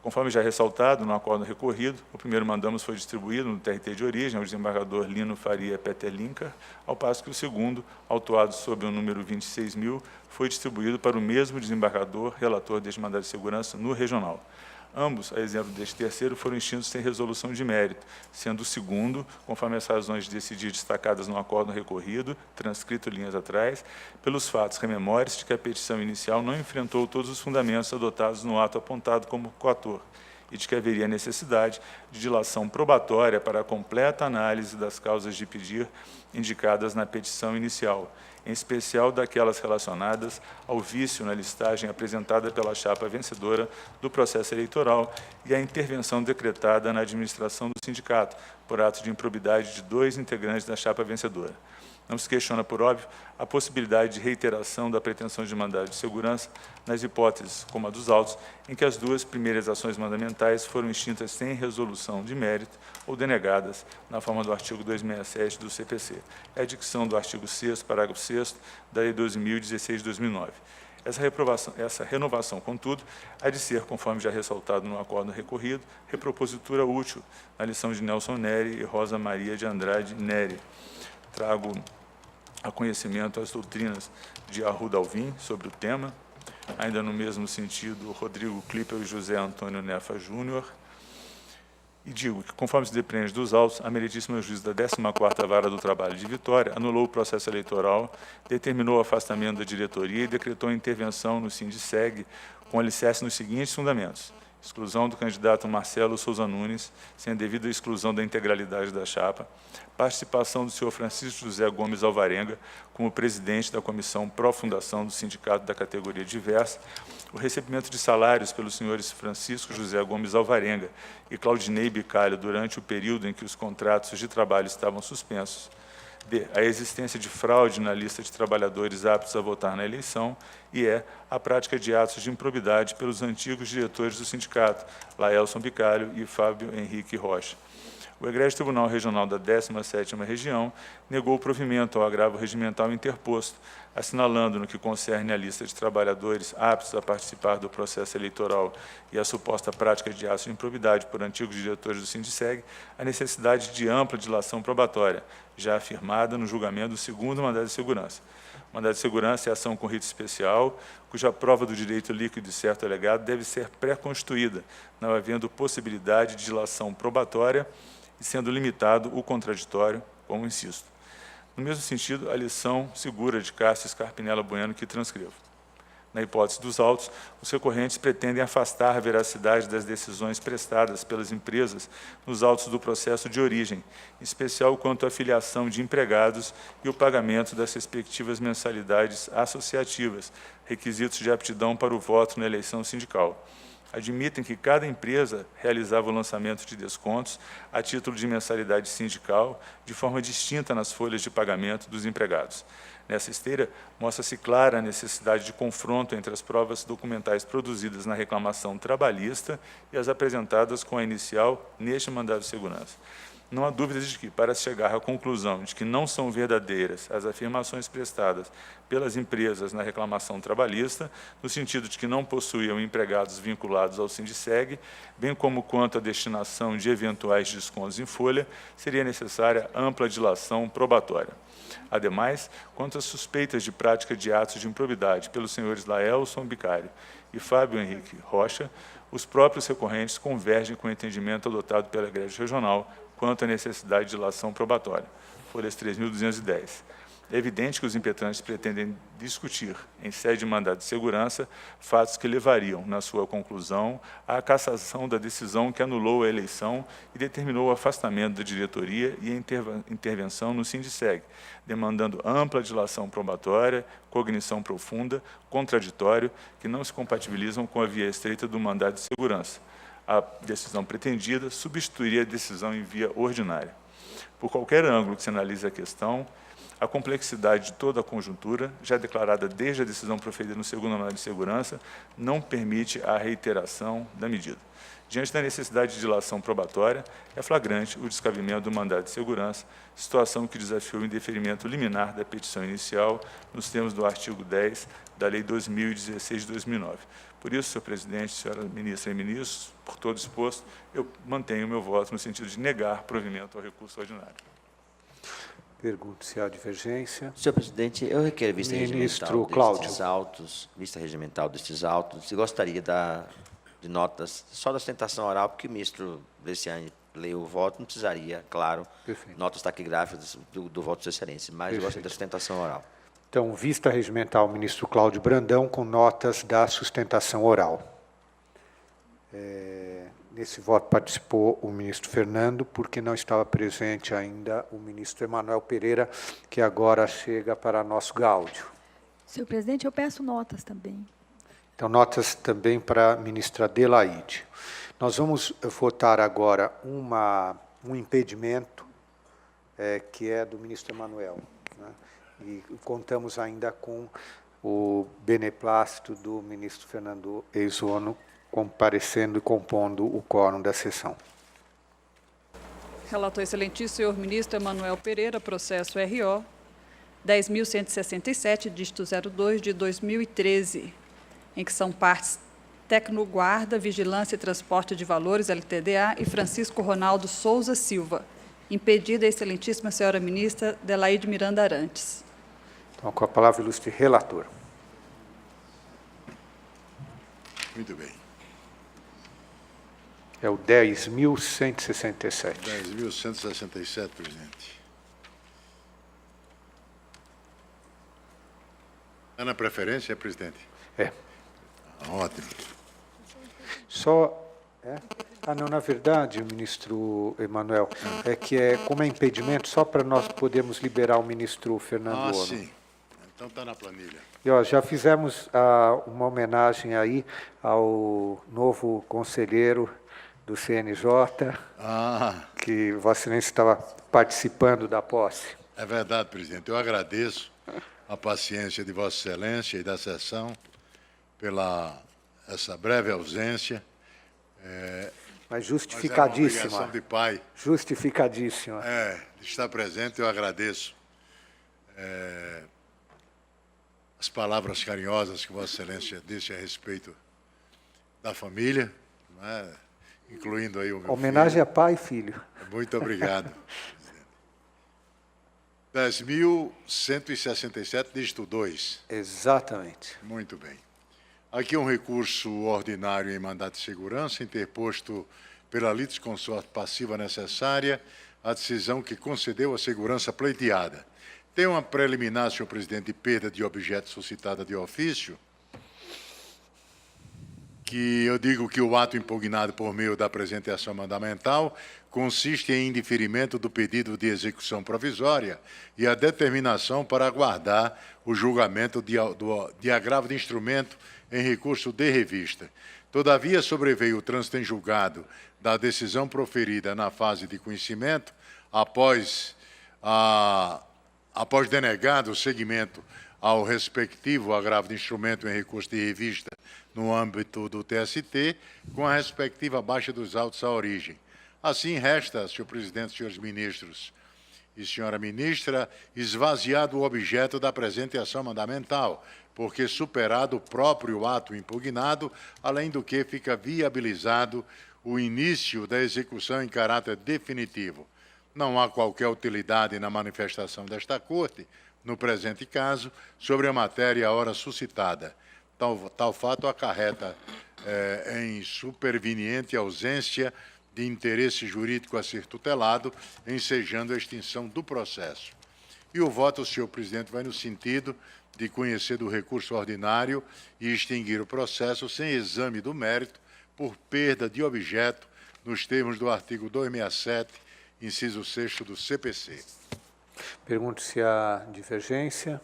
Conforme já ressaltado no acordo recorrido, o primeiro mandamos foi distribuído no TRT de origem ao desembargador Lino Faria Peterlinker, ao passo que o segundo, autuado sob o número 26.000, foi distribuído para o mesmo desembargador relator deste mandado de segurança no regional. Ambos, a exemplo deste terceiro, foram extintos sem resolução de mérito, sendo o segundo, conforme as razões de decidir destacadas no acordo recorrido, transcrito linhas atrás, pelos fatos rememores de que a petição inicial não enfrentou todos os fundamentos adotados no ato apontado como coator, e de que haveria necessidade de dilação probatória para a completa análise das causas de pedir indicadas na petição inicial, em especial daquelas relacionadas ao vício na listagem apresentada pela chapa vencedora do processo eleitoral e à intervenção decretada na administração do sindicato, por ato de improbidade de 2 integrantes da chapa vencedora. Não se questiona, por óbvio, a possibilidade de reiteração da pretensão de mandado de segurança nas hipóteses, como a dos autos, em que as 2 primeiras ações mandamentais foram extintas sem resolução de mérito ou denegadas na forma do artigo 267 do CPC. É a dicção do artigo 6º, parágrafo 6º, da Lei 12.016 de 2009. Essa renovação, contudo, há de ser, conforme já ressaltado no acordo recorrido, repropositura útil na lição de Nelson Neri e Rosa Maria de Andrade Neri. Trago a conhecimento as doutrinas de Arruda Alvim sobre o tema, ainda no mesmo sentido, Rodrigo Klippel e José Antônio Nefa Júnior, e digo que, conforme se depreende dos autos, a meritíssima juíza da 14ª Vara do Trabalho de Vitória anulou o processo eleitoral, determinou o afastamento da diretoria e decretou a intervenção no Sindiceg com alicerce nos seguintes fundamentos: exclusão do candidato Marcelo Souza Nunes, sem a devida exclusão da integralidade da chapa, participação do senhor Francisco José Gomes Alvarenga como presidente da Comissão Pró-Fundação do Sindicato da categoria diversa, o recebimento de salários pelos senhores Francisco José Gomes Alvarenga e Claudinei Bicalho durante o período em que os contratos de trabalho estavam suspensos, D, a existência de fraude na lista de trabalhadores aptos a votar na eleição, e a prática de atos de improbidade pelos antigos diretores do sindicato, Laelson Bicalho e Fábio Henrique Rocha. O Egrégio Tribunal Regional da 17ª Região negou o provimento ao agravo regimental interposto, assinalando, no que concerne à lista de trabalhadores aptos a participar do processo eleitoral e a suposta prática de atos de improbidade por antigos diretores do Sindiceg, a necessidade de ampla dilação probatória, já afirmada no julgamento do segundo mandado de segurança. O mandado de segurança é ação com rito especial, cuja prova do direito líquido e certo alegado deve ser pré-constituída, não havendo possibilidade de dilação probatória e sendo limitado o contraditório, como insisto. No mesmo sentido, a lição segura de Cássio Scarpinella Bueno, que transcrevo. Na hipótese dos autos, os recorrentes pretendem afastar a veracidade das decisões prestadas pelas empresas nos autos do processo de origem, em especial quanto à filiação de empregados e o pagamento das respectivas mensalidades associativas, requisitos de aptidão para o voto na eleição sindical. Admitem que cada empresa realizava o lançamento de descontos a título de mensalidade sindical de forma distinta nas folhas de pagamento dos empregados. Nessa esteira, mostra-se clara a necessidade de confronto entre as provas documentais produzidas na reclamação trabalhista e as apresentadas com a inicial neste mandado de segurança. Não há dúvidas de que, para chegar à conclusão de que não são verdadeiras as afirmações prestadas pelas empresas na reclamação trabalhista, no sentido de que não possuíam empregados vinculados ao Sindiceg, bem como quanto à destinação de eventuais descontos em folha, seria necessária ampla dilação probatória. Ademais, quanto às suspeitas de prática de atos de improbidade pelos senhores Laelson Bicário e Fábio Henrique Rocha, os próprios recorrentes convergem com o entendimento adotado pela Egrégio Regional quanto à necessidade de dilação probatória, folhas 3.210. É evidente que os impetrantes pretendem discutir, em sede de mandado de segurança, fatos que levariam, na sua conclusão, à cassação da decisão que anulou a eleição e determinou o afastamento da diretoria e a intervenção no Sindiceg, demandando ampla dilação probatória, cognição profunda, contraditório, que não se compatibilizam com a via estreita do mandado de segurança. A decisão pretendida substituiria a decisão em via ordinária. Por qualquer ângulo que se analise a questão, a complexidade de toda a conjuntura, já declarada desde a decisão proferida no segundo mandado de segurança, não permite a reiteração da medida. Diante da necessidade de dilação probatória, é flagrante o descabimento do mandado de segurança, situação que desafiou o indeferimento liminar da petição inicial, nos termos do artigo 10 da Lei 2016 de 2009. Por isso, senhor presidente, senhora ministra e ministros, por todo exposto, eu mantenho o meu voto no sentido de negar provimento ao recurso ordinário. Pergunto se há divergência. Senhor presidente, eu requero vista Ministro regimental Cláudio. destes autos, vista regimental destes autos, e gostaria de notas só da sustentação oral, porque o ministro Bresciani leu o voto, não precisaria, claro, Perfeito. notas taquigráficas do voto de Sua Excelência, mas eu gostaria da sustentação oral. Então, vista regimental, ministro Cláudio Brandão, com notas da sustentação oral. Nesse voto participou o ministro Fernando, porque não estava presente ainda o ministro Emanuel Pereira, que agora chega para nosso gáudio. Senhor presidente, eu peço notas também. Então, notas também para a ministra Adelaide. Nós vamos votar agora um impedimento, que é do ministro Emanuel, né? E contamos ainda com o beneplácito do ministro Fernando Eisono, comparecendo e compondo o quórum da sessão. Relator excelentíssimo, senhor ministro Emanuel Pereira, processo RO 10.167, dígito 02, de 2013, em que são partes Tecnoguarda, Vigilância e Transporte de Valores, LTDA, e Francisco Ronaldo Souza Silva. Impedida a excelentíssima senhora ministra Adelaide Miranda Arantes. Então, com a palavra, ilustre relator. Muito bem. É o 10.167. 10.167, presidente. Está na preferência, presidente? É. Ótimo. Só... não, na verdade, ministro Emanuel, como é impedimento, só para nós podermos liberar o ministro Fernando Ono. Sim. Então está na planilha. E, já fizemos uma homenagem aí ao novo conselheiro do CNJ, que Vossa Excelência estava participando da posse. É verdade, presidente. Eu agradeço a paciência de Vossa Excelência e da sessão pela essa breve ausência. Mas justificadíssima. Mas é uma obrigação de pai. Justificadíssima. De estar presente, eu agradeço as palavras carinhosas que Vossa Excelência disse a respeito da família, né? Incluindo aí o meu homenagem filho. a pai e filho. Muito obrigado. 10.167, dígito 2. Exatamente. Muito bem. Aqui um recurso ordinário em mandado de segurança, interposto pela litisconsorte passiva necessária à decisão que concedeu a segurança pleiteada. Tem uma preliminar, senhor presidente, de perda de objeto suscitada de ofício. que eu digo que o ato impugnado por meio da presente ação mandamental consiste em indeferimento do pedido de execução provisória e a determinação para aguardar o julgamento de agravo de instrumento em recurso de revista. Todavia, sobreveio o trânsito em julgado da decisão proferida na fase de conhecimento, após denegado o seguimento ao respectivo agravo de instrumento em recurso de revista no âmbito do TST, com a respectiva baixa dos autos à origem. Assim, resta, senhor presidente, senhores ministros e senhora ministra, esvaziado o objeto da presente ação mandamental, porque superado o próprio ato impugnado, além do que fica viabilizado o início da execução em caráter definitivo. Não há qualquer utilidade na manifestação desta Corte, no presente caso, sobre a matéria à hora suscitada. Tal fato acarreta em superveniente ausência de interesse jurídico a ser tutelado, ensejando a extinção do processo. E o voto, senhor presidente, vai no sentido de conhecer do recurso ordinário e extinguir o processo sem exame do mérito por perda de objeto, nos termos do artigo 267, inciso 6º do CPC. Pergunto se há divergência.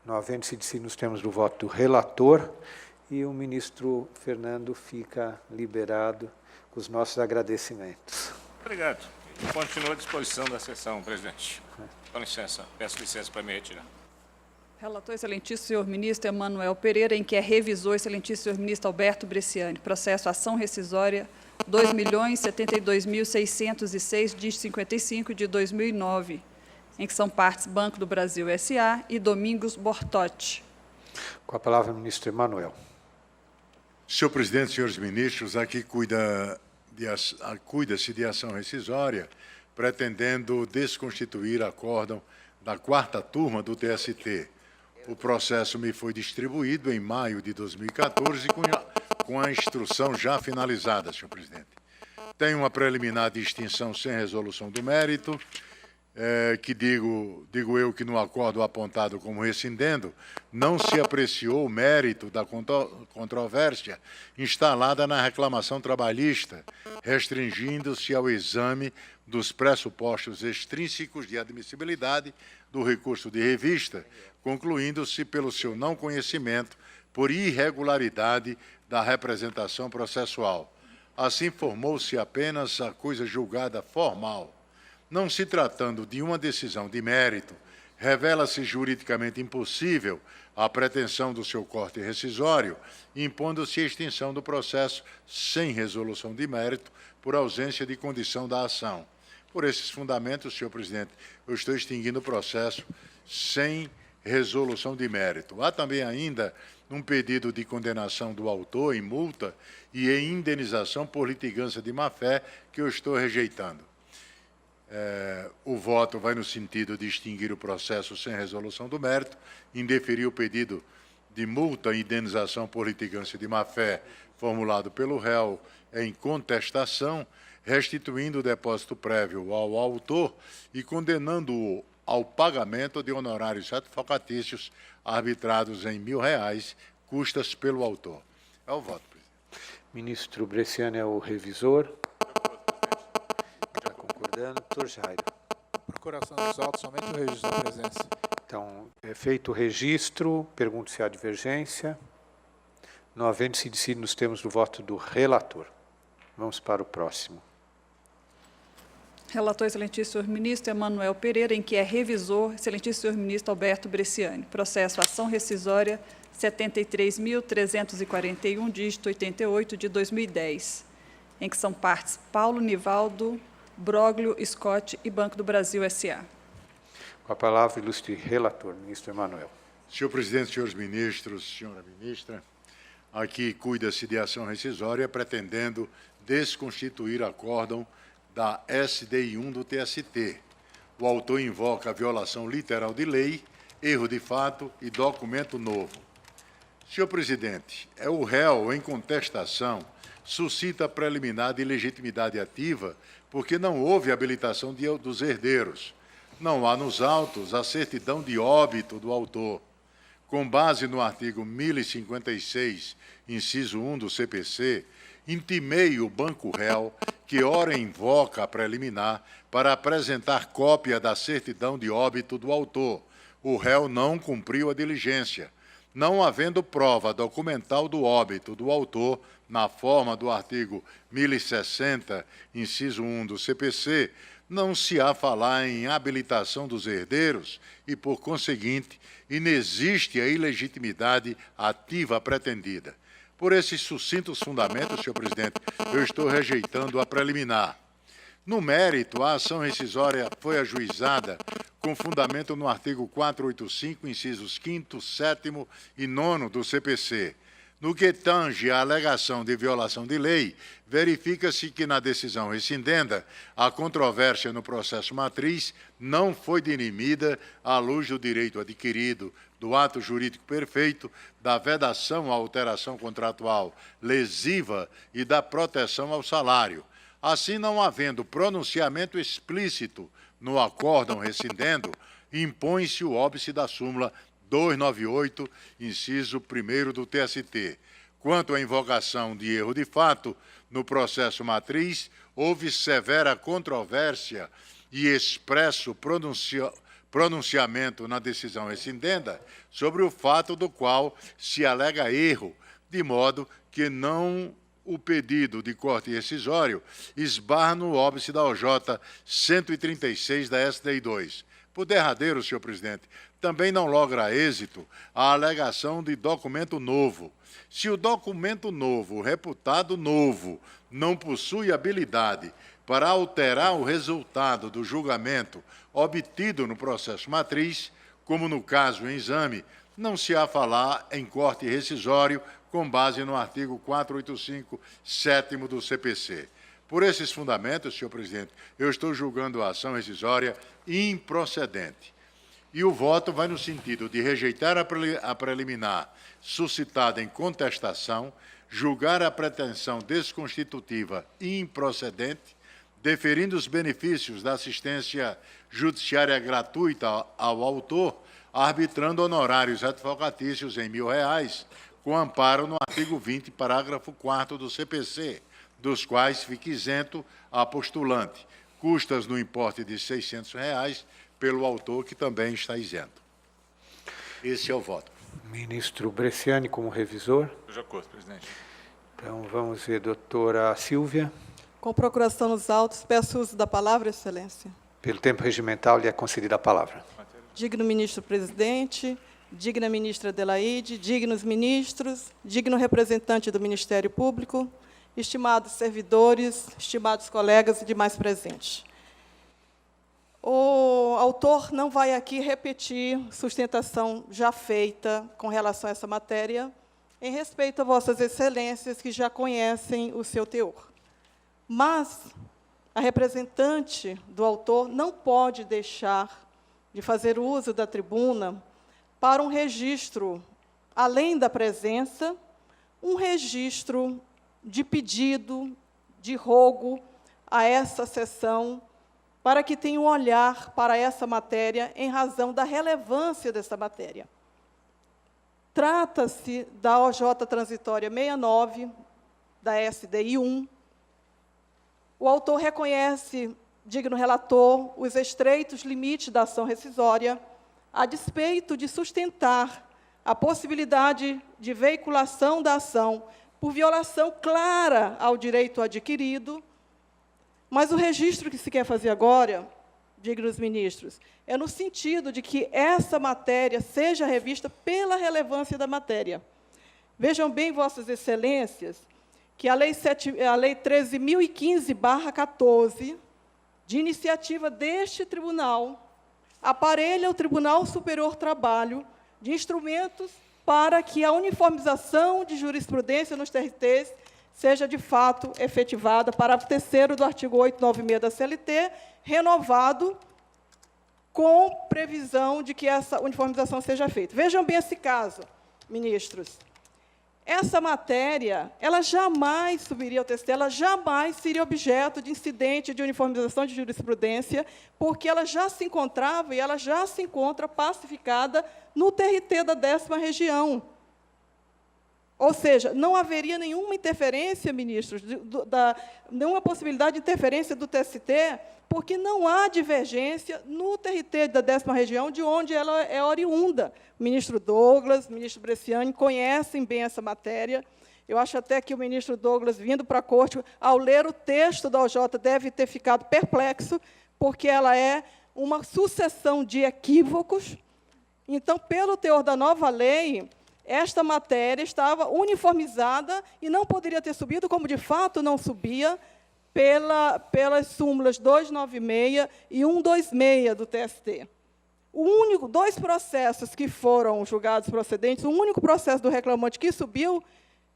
Não havendo-se de si, nos termos do voto do relator, e o ministro Fernando fica liberado com os nossos agradecimentos. Obrigado. Continuo à disposição da sessão, presidente. Com licença, peço licença para me retirar. Relator, excelentíssimo senhor ministro Emanuel Pereira, em que é revisor, excelentíssimo senhor ministro Alberto Bresciani. Processo ação rescisória 2.072.606, dígito 55, de 2009, em que são partes Banco do Brasil S.A. e Domingos Bortotti. Com a palavra, o ministro Emanuel. Senhor presidente, senhores ministros, aqui cuida-se de ação rescisória, pretendendo desconstituir acórdão da 4ª turma do TST. O processo me foi distribuído em maio de 2014 com a instrução já finalizada, senhor presidente. Tem uma preliminar de extinção sem resolução do mérito, que digo eu que no acordo apontado como rescindendo, não se apreciou o mérito da controvérsia instalada na reclamação trabalhista, restringindo-se ao exame dos pressupostos extrínsecos de admissibilidade do recurso de revista, concluindo-se pelo seu não conhecimento por irregularidade da representação processual. Assim, formou-se apenas a coisa julgada formal. Não se tratando de uma decisão de mérito, revela-se juridicamente impossível a pretensão do seu corte rescisório, impondo-se a extinção do processo sem resolução de mérito por ausência de condição da ação. Por esses fundamentos, senhor presidente, eu estou extinguindo o processo sem resolução de mérito. Há também ainda um pedido de condenação do autor em multa e em indenização por litigância de má-fé que eu estou rejeitando. O voto vai no sentido de extinguir o processo sem resolução do mérito, indeferir o pedido de multa e indenização por litigância de má-fé formulado pelo réu em contestação, restituindo o depósito prévio ao autor e condenando-o ao pagamento de honorários advocatícios arbitrados em R$ 1.000, custas pelo autor. É o voto, presidente. Ministro Bresciani é o revisor. Já concordando. Doutor Jairo. Procuração dos autos, somente o registro da presença. Então, é feito o registro, pergunto se há divergência. Não havendo-se decidido nos termos do voto do relator. Vamos para o próximo. Relator, excelentíssimo senhor ministro Emanuel Pereira, em que é revisor, excelentíssimo senhor ministro Alberto Bresciani. Processo ação rescisória 73.341, dígito 88, de 2010, em que são partes Paulo Nivaldo, Broglio, Scott e Banco do Brasil S.A. Com a palavra, ilustre relator, ministro Emanuel. Senhor presidente, senhores ministros, senhora ministra, aqui cuida-se de ação rescisória pretendendo desconstituir acórdão da SDI1 do TST. O autor invoca a violação literal de lei, erro de fato e documento novo. Senhor presidente, é o réu em contestação suscita a preliminar de legitimidade ativa porque não houve habilitação dos herdeiros. Não há nos autos a certidão de óbito do autor. com base no artigo 1056, inciso 1 do CPC, intimei o banco réu que ora invoca a preliminar para apresentar cópia da certidão de óbito do autor. O réu não cumpriu a diligência. Não havendo prova documental do óbito do autor, na forma do artigo 1060, inciso 1 do CPC, não se há falar em habilitação dos herdeiros e, por conseguinte, inexiste a ilegitimidade ativa pretendida. Por esses sucintos fundamentos, senhor presidente, eu estou rejeitando a preliminar. No mérito, a ação rescisória foi ajuizada com fundamento no artigo 485, incisos 5º, 7º e 9º do CPC. No que tange à alegação de violação de lei, verifica-se que na decisão rescindenda, a controvérsia no processo matriz não foi dirimida à luz do direito adquirido, do ato jurídico perfeito, da vedação à alteração contratual lesiva e da proteção ao salário. Assim, não havendo pronunciamento explícito no acórdão rescindendo, impõe-se o óbice da súmula 298, inciso 1º do TST. Quanto à invocação de erro de fato, no processo matriz, houve severa controvérsia e expresso pronunciamento na decisão rescindenda sobre o fato do qual se alega erro, de modo que não o pedido de corte rescisório esbarra no óbice da OJ 136 da SDI 2. Por derradeiro, senhor presidente, também não logra êxito a alegação de documento novo. Se o documento novo, reputado novo, não possui habilidade para alterar o resultado do julgamento obtido no processo matriz, como no caso em exame, não se há falar em corte rescisório com base no artigo 485, 7º do CPC. Por esses fundamentos, senhor presidente, eu estou julgando a ação rescisória improcedente. E o voto vai no sentido de rejeitar a preliminar suscitada em contestação, julgar a pretensão desconstitutiva improcedente, deferindo os benefícios da assistência judiciária gratuita ao autor, arbitrando honorários advocatícios em R$ 1.000, com amparo no artigo 20, parágrafo 4º do CPC, dos quais fica isento a postulante, custas no importe de R$ 600 pelo autor, que também está isento. Esse é o voto. Ministro Bresciani, como revisor. De acordo, presidente. Então, vamos ver, doutora Silvia. Com procuração nos autos, peço uso da palavra, excelência. Pelo tempo regimental, lhe é concedida a palavra. Digno ministro-presidente, digna ministra Adelaide, dignos ministros, digno representante do Ministério Público, estimados servidores, estimados colegas e demais presentes. O autor não vai aqui repetir sustentação já feita com relação a essa matéria, em respeito a vossas excelências, que já conhecem o seu teor. Mas a representante do autor não pode deixar de fazer uso da tribuna para um registro, além da presença, um registro de pedido, de rogo a essa sessão, para que tenha um olhar para essa matéria em razão da relevância dessa matéria. Trata-se da OJ transitória 69, da SDI 1. O autor reconhece, digno relator, os estreitos limites da ação rescisória, a despeito de sustentar a possibilidade de veiculação da ação por violação clara ao direito adquirido, mas o registro que se quer fazer agora, dignos ministros, é no sentido de que essa matéria seja revista pela relevância da matéria. Vejam bem, vossas excelências, que a Lei 13.015/14, de iniciativa deste tribunal, aparelha o Tribunal Superior do Trabalho de instrumentos para que a uniformização de jurisprudência nos TRTs seja, de fato, efetivada, parágrafo 3º do artigo 896 da CLT, renovado com previsão de que essa uniformização seja feita. Vejam bem esse caso, ministros. essa matéria, ela jamais subiria ao TST, ela jamais seria objeto de incidente de uniformização de jurisprudência, porque ela já se encontrava e ela já se encontra pacificada no TRT da 10ª região. Ou seja, não haveria nenhuma interferência, ministros, nenhuma possibilidade de interferência do TST, porque não há divergência no TRT da 10ª região, de onde ela é oriunda. O ministro Douglas, o ministro Bresciani conhecem bem essa matéria. Eu acho até que o ministro Douglas, vindo para a corte, ao ler o texto da OJ, deve ter ficado perplexo, porque ela é uma sucessão de equívocos. Então, pelo teor da nova lei, esta matéria estava uniformizada e não poderia ter subido, como de fato não subia, pelas súmulas 296 e 126 do TST. Dois processos que foram julgados procedentes, o único processo do reclamante que subiu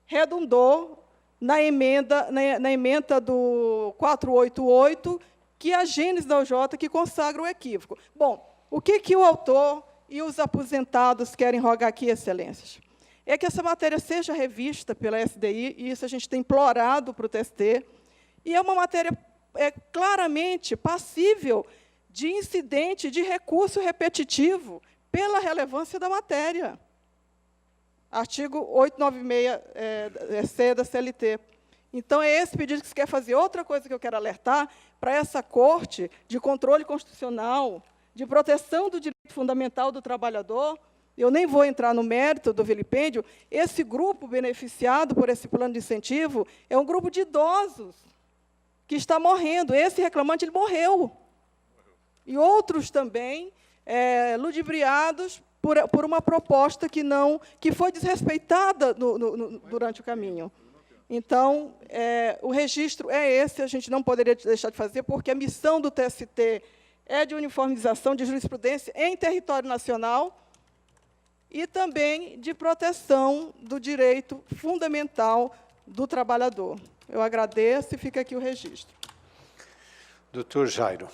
redundou na emenda do 488, que é a gênese da OJ, que consagra o equívoco. Bom, o que o autor e os aposentados querem rogar aqui, excelências? É que essa matéria seja revista pela SDI, e isso a gente tem implorado para o TST, e é uma matéria claramente passível de incidente de recurso repetitivo pela relevância da matéria. Artigo 896C da CLT. Então, é esse pedido que se quer fazer. Outra coisa que eu quero alertar para essa Corte de Controle Constitucional, de proteção do direito fundamental do trabalhador, eu nem vou entrar no mérito do vilipêndio, esse grupo beneficiado por esse plano de incentivo é um grupo de idosos que está morrendo. Esse reclamante ele morreu. E outros também ludibriados por uma proposta que foi desrespeitada durante o caminho. Então, o registro é esse, a gente não poderia deixar de fazer, porque a missão do TST é de uniformização de jurisprudência em território nacional e também de proteção do direito fundamental do trabalhador. Eu agradeço e fica aqui o registro. Doutor Jairo.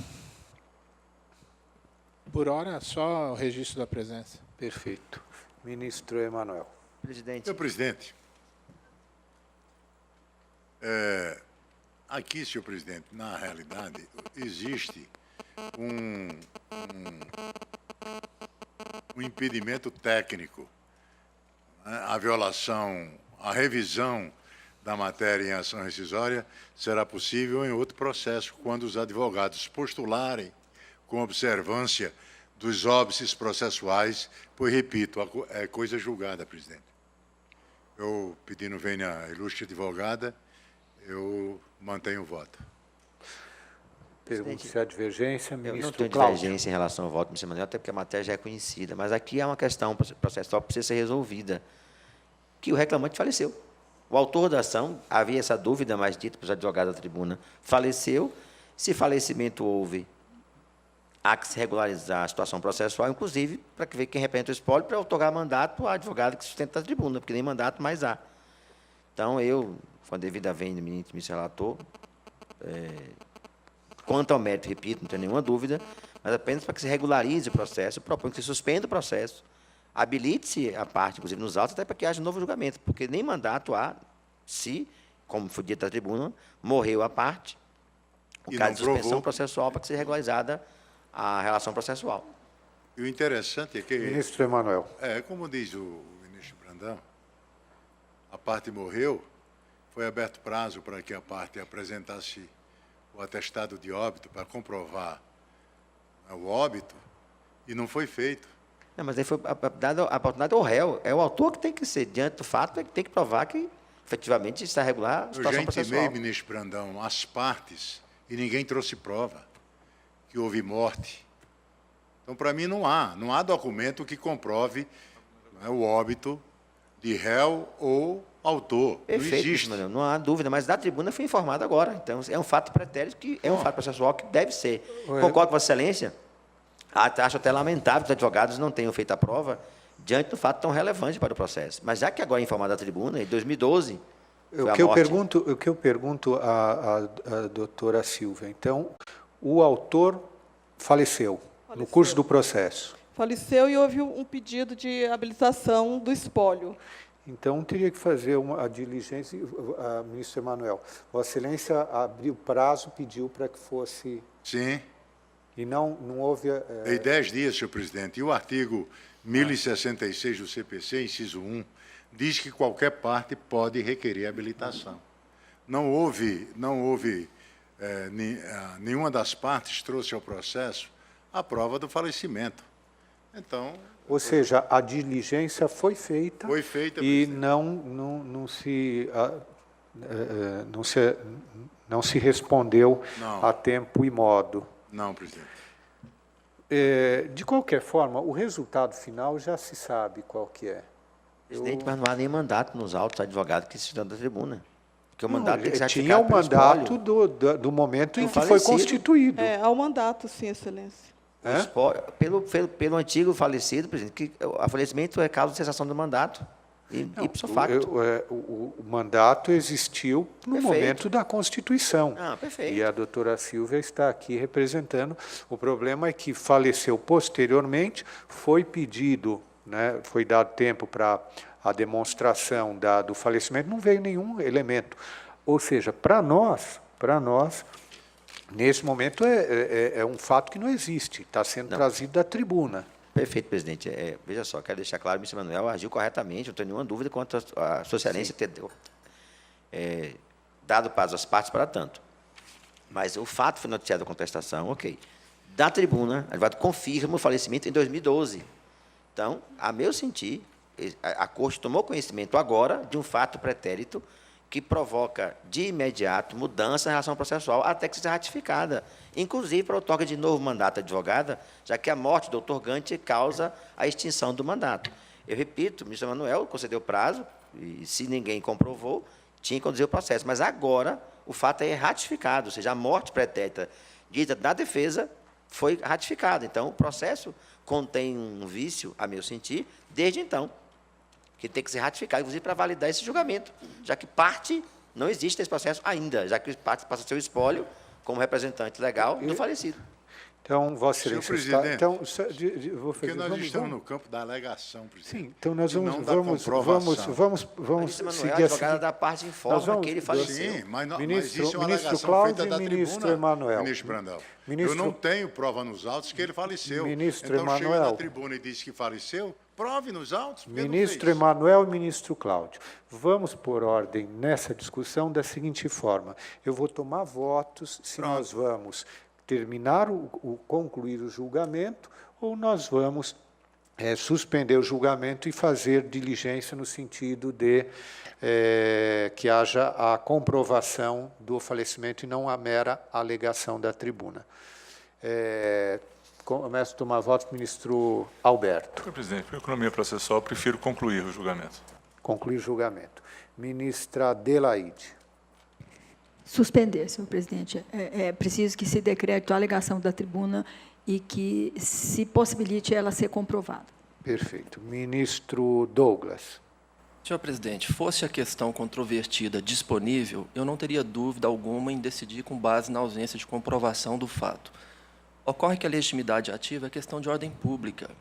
Por hora, só o registro da presença. Perfeito. Ministro Emanuel. Presidente. Senhor presidente, aqui, senhor presidente, na realidade, existe um impedimento técnico, né? A revisão da matéria em ação rescisória será possível em outro processo, quando os advogados postularem com observância dos óbices processuais, pois, repito, é coisa julgada, presidente. Eu, pedindo vênia à ilustre advogada, eu mantenho o voto. Pergunto se há divergência, ministro. Eu não tenho Cláudio. divergência em relação ao voto, ministro Emanuel, até porque a matéria já é conhecida, mas aqui é uma questão processual que precisa ser resolvida, que o reclamante faleceu. O autor da ação, havia essa dúvida mais dita para os advogados da tribuna, faleceu. Se falecimento houve, há que se regularizar a situação processual, inclusive para ver quem representa o espólio, para otorgar mandato ao advogado que sustenta a tribuna, porque nem mandato mais há. Então, eu, com a devida vênia do ministro relator, quanto ao mérito, repito, não tenho nenhuma dúvida, mas apenas para que se regularize o processo, eu proponho que se suspenda o processo, habilite-se a parte, inclusive nos autos, até para que haja novo julgamento, porque nem mandato há, se, como foi dito na tribuna, morreu a parte, o caso de suspensão processual para que seja regularizada a relação processual. E o interessante é que... Ministro Emanuel. Como diz o ministro Brandão, a parte morreu, foi aberto prazo para que a parte apresentasse o atestado de óbito para comprovar o óbito, e não foi feito. Não, mas aí foi dada a oportunidade ao réu. É o autor que tem que ser, diante do fato, que tem que provar que, efetivamente, está regular a situação processual. Eu já intimei, ministro Brandão, as partes, e ninguém trouxe prova que houve morte. Então, para mim, não há documento que comprove o óbito de réu ou autor. Perfeito, não existe. Não há dúvida, mas da tribuna foi informado agora. Então, é um fato pretérito, que é um fato processual que deve ser. Concordo com Vossa Excelência. Acho até lamentável que os advogados não tenham feito a prova diante do fato tão relevante para o processo. Mas já que agora é informado a tribuna, em 2012... O que eu pergunto à doutora Silvia, então, o autor faleceu no curso do processo. Faleceu e houve um pedido de habilitação do espólio. Então, teria que fazer a diligência, ministro Emanuel. Vossa Excelência abriu prazo, pediu para que fosse... Sim. E não houve... Dei 10 dias, senhor presidente. E o artigo 1066 do CPC, inciso 1, diz que qualquer parte pode requerer habilitação. Não houve nenhuma das partes trouxe ao processo a prova do falecimento. Então... Ou seja, a diligência foi feita, e presidente. não se respondeu a tempo e modo. Não, presidente. De qualquer forma, o resultado final já se sabe qual que é. Presidente, mas não há nem mandato nos autos advogados que estão da tribuna. Porque o mandato tem que ser tinha o mandato do momento em que foi constituído. Há o mandato, sim, Excelência. Pelo antigo falecido, presidente, que o falecimento é causa de cessação do mandato. Ipso facto. O mandato existiu no momento da Constituição. Perfeito. E a doutora Silvia está aqui representando. O problema é que faleceu posteriormente, foi pedido, né, foi dado tempo para a demonstração do falecimento, não veio nenhum elemento. Ou seja, para nós, nesse momento é um fato que não existe, está sendo trazido da tribuna. Perfeito, presidente. Veja só, quero deixar claro, o ministro Emanuel agiu corretamente, não tenho nenhuma dúvida quanto a sua excelência ter dado prazo às partes para tanto. Mas o fato foi noticiado a contestação, ok. Da tribuna, o advogado confirma o falecimento em 2012. Então, a meu sentir, a Corte tomou conhecimento agora de um fato pretérito que provoca, de imediato, mudança em relação ao processual até que seja ratificada, inclusive para o toque de novo mandato advogada, já que a morte do doutor Gante causa a extinção do mandato. Eu repito, o ministro Emanuel concedeu prazo, e se ninguém comprovou, tinha que conduzir o processo. Mas agora o fato é ratificado, ou seja, a morte pretérita dita da defesa foi ratificada. Então, o processo contém um vício, a meu sentir, desde então, que tem que ser ratificado, inclusive para validar esse julgamento, já que parte não existe nesse processo ainda, já que parte passa a ser o espólio como representante legal do falecido. Então, Vossa Excelência está... Então, porque nós estamos no campo da alegação, presidente. Sim, então nós vamos seguir a advogada da parte informa que ele faleceu. Sim, mas ministro Cláudio e ministro Emanuel. Ministro Brandão, eu não tenho prova nos autos que ele faleceu. Ministro então, Emanuel. chega na tribuna e diz que faleceu, prove nos autos. Ministro Emanuel e ministro Cláudio, vamos por ordem nessa discussão da seguinte forma. Eu vou tomar votos se nós vamos concluir o julgamento ou nós vamos suspender o julgamento e fazer diligência no sentido de que haja a comprovação do falecimento e não a mera alegação da tribuna. Começo a tomar votos, ministro Alberto. Senhor presidente, por economia processual, prefiro concluir o julgamento. Concluir o julgamento. Ministra Adelaide. Suspender, senhor presidente. É preciso que se decrete a alegação da tribuna e que se possibilite ela ser comprovada. Perfeito. Ministro Douglas. Senhor presidente, fosse a questão controvertida disponível, eu não teria dúvida alguma em decidir com base na ausência de comprovação do fato. Ocorre que a legitimidade ativa é questão de ordem pública,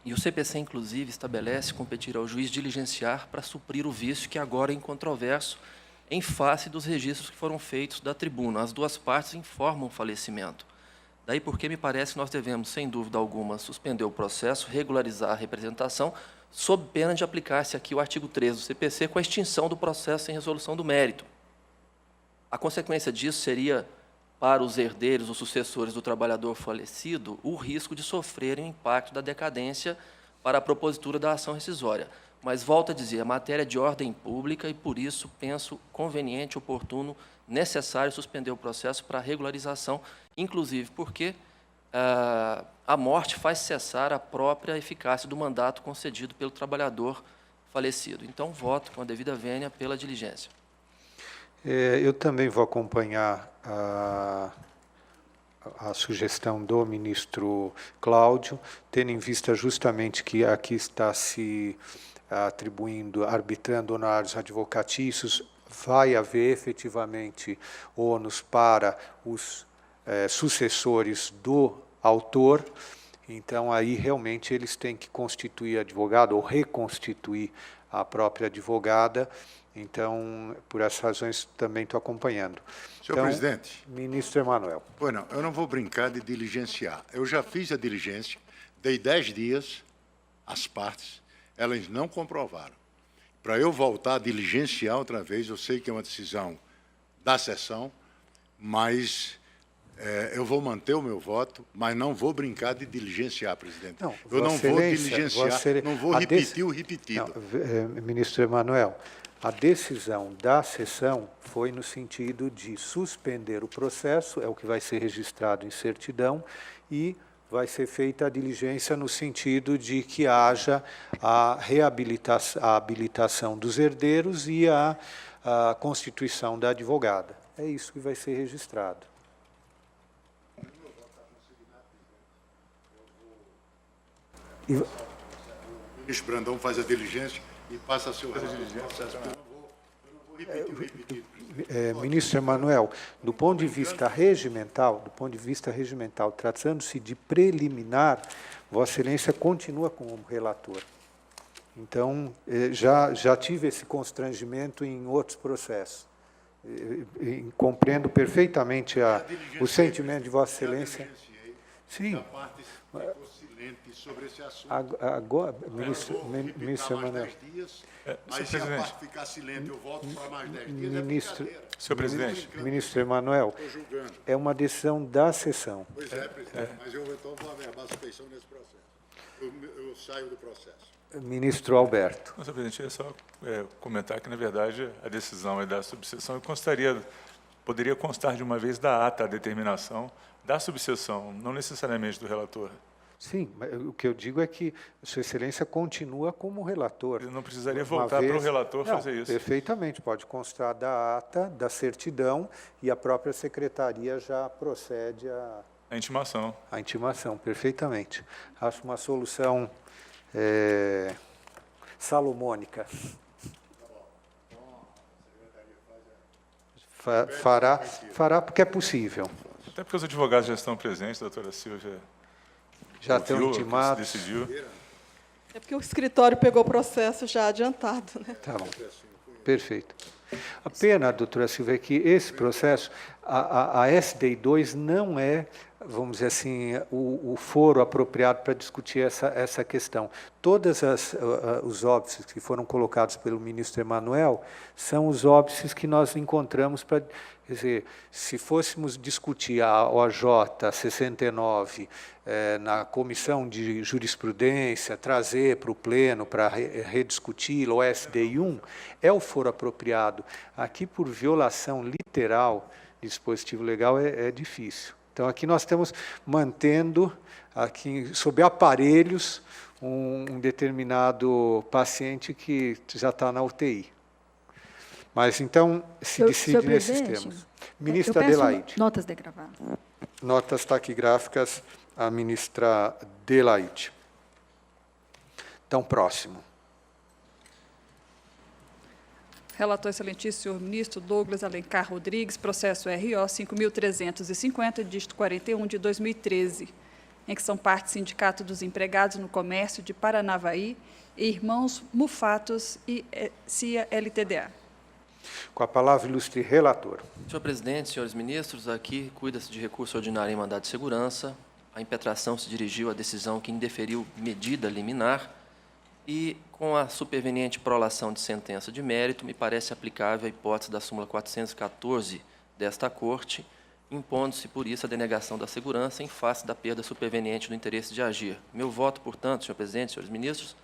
e o CPC, inclusive, estabelece competir ao juiz diligenciar para suprir o vício que agora é incontroverso em face dos registros que foram feitos da tribuna. As duas partes informam o falecimento. Daí porque me parece que nós devemos, sem dúvida alguma, suspender o processo, regularizar a representação, sob pena de aplicar-se aqui o artigo 13 do CPC com a extinção do processo sem resolução do mérito. A consequência disso seria, para os herdeiros ou sucessores do trabalhador falecido, o risco de sofrerem o impacto da decadência para a propositura da ação rescisória. Mas, volto a dizer, a matéria é de ordem pública e, por isso, penso conveniente, oportuno, necessário suspender o processo para regularização, inclusive porque a morte faz cessar a própria eficácia do mandato concedido pelo trabalhador falecido. Então, voto com a devida vênia pela diligência. Eu também vou acompanhar a sugestão do ministro Cláudio, tendo em vista justamente que aqui está se arbitrando honorários advocatícios, vai haver efetivamente ônus para os sucessores do autor, Então, aí, realmente, eles têm que constituir advogado ou reconstituir a própria advogada. Então, por essas razões, também estou acompanhando. Senhor Então, presidente. Ministro Emanuel. Pois não, eu não vou brincar de diligenciar. Eu já fiz a diligência, dei 10 dias às partes, elas não comprovaram. Para eu voltar a diligenciar outra vez, eu sei que é uma decisão da sessão, mas eu vou manter o meu voto, mas não vou brincar de diligenciar, presidente. Não, eu não vou diligenciar, não vou repetir o repetido. Não, ministro Emanuel, a decisão da sessão foi no sentido de suspender o processo, é o que vai ser registrado em certidão, e vai ser feita a diligência no sentido de que haja a habilitação dos herdeiros e a constituição da advogada. É isso que vai ser registrado. O ministro Brandão faz a diligência e passa a seu processo. Eu não vou repetir o repetido. Ministro Emanuel, do ponto de vista regimental, tratando-se de preliminar, Vossa Excelência continua como relator. Então, já tive esse constrangimento em outros processos. Compreendo perfeitamente o sentimento de Vossa Excelência. Sim. Sobre esse assunto. Agora, ministro Emanuel. Mas se a parte ficar silente, eu volto para mais 10 dias. Senhor presidente. Ministro Emanuel, é uma decisão da sessão. Pois é, presidente, mas eu então vou averbar a suspeição nesse processo. Eu saio do processo. Ministro Alberto. Senhor presidente, é só comentar que, na verdade, a decisão é da subseção e poderia constar de uma vez da ata a determinação da subseção, não necessariamente do relator. Sim, mas o que eu digo é que Sua Excelência continua como relator. Ele não precisaria voltar para o relator fazer isso. Perfeitamente, pode constar da ata, da certidão, e a própria secretaria já procede a intimação. A intimação, perfeitamente. Acho uma solução salomônica. Fará porque é possível. Até porque os advogados já estão presentes, doutora Silvia. Já estão intimados. Decidiu. É porque o escritório pegou o processo já adiantado, né? Tá bom. Perfeito. A pena, doutora Silvia, é que esse processo, a SDI 2 não é, vamos dizer assim, o foro apropriado para discutir essa questão. Todos os óbices que foram colocados pelo ministro Emanuel são os óbices que nós encontramos para... Quer dizer, se fôssemos discutir a OJ 69 na comissão de jurisprudência, trazer para o pleno para rediscuti-lo, o SDI 1, é o foro apropriado. Aqui, por violação literal de dispositivo legal, é difícil. Então, aqui nós estamos mantendo, aqui, sob aparelhos, um determinado paciente que já está na UTI. Mas, então, se decide nesses termos. Ministra Adelaide. Notas degravadas. Notas taquigráficas, a ministra Adelaide. Então, próximo. Relator excelentíssimo, senhor ministro Douglas Alencar Rodrigues, processo RO 5.350, dígito 41, de 2013, em que são parte Sindicato dos Empregados no Comércio de Paranavaí e Irmãos Mufatos e CIA LTDA. Com a palavra, ilustre relator. Senhor presidente, senhores ministros, aqui cuida-se de recurso ordinário em mandado de segurança. A impetração se dirigiu à decisão que indeferiu medida liminar e, com a superveniente prolação de sentença de mérito, me parece aplicável a hipótese da súmula 414 desta Corte, impondo-se, por isso, a denegação da segurança em face da perda superveniente do interesse de agir. Meu voto, portanto, senhor presidente, senhores ministros,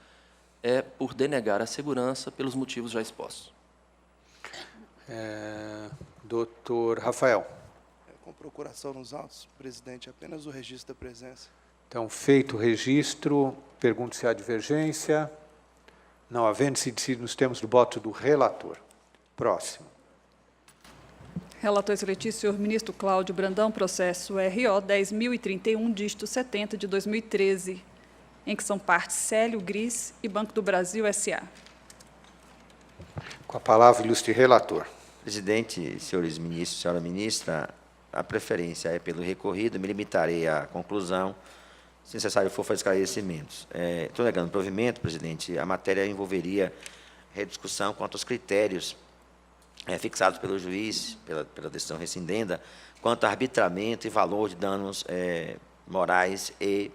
é por denegar a segurança pelos motivos já expostos. Doutor Rafael. Com procuração nos autos, presidente, apenas o registro da presença. Então, feito o registro, pergunto se há divergência. Não havendo-se decidido nos termos do voto do relator. Próximo. Relator excelentíssimo, senhor ministro Cláudio Brandão, processo RO 10.031, dígito 70, de 2013, em que são partes Célio Gris e Banco do Brasil S.A. Com a palavra, ilustre relator. Presidente, senhores ministros, senhora ministra, a preferência é pelo recorrido, me limitarei à conclusão. se necessário for, fazer esclarecimentos. Estou negando provimento, presidente. A matéria envolveria rediscussão quanto aos critérios fixados pelo juiz, pela decisão rescindenda, quanto a arbitramento e valor de danos morais e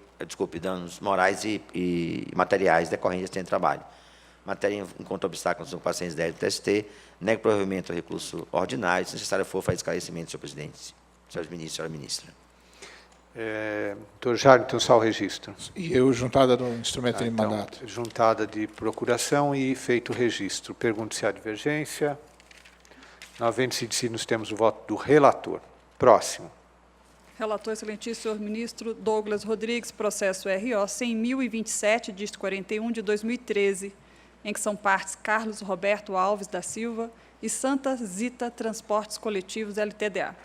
materiais decorrentes desse trabalho. Matéria encontra obstáculos no 410 do TST, nego provimento ao recurso ordinário, se necessário for, fazer esclarecimento, senhor presidente, senhores ministros, senhora ministra. Doutor Jairo, então, só o registro. E eu, juntada do instrumento de Então, mandato. juntada de procuração e feito o registro. Pergunto se há divergência. Não havendo-se decidido, nós temos o voto do relator. Próximo. Relator, excelentíssimo senhor ministro Douglas Rodrigues, processo RO 100.027, dígito 41, de 2013, em que são partes Carlos Roberto Alves da Silva e Santa Zita Transportes Coletivos LTDA.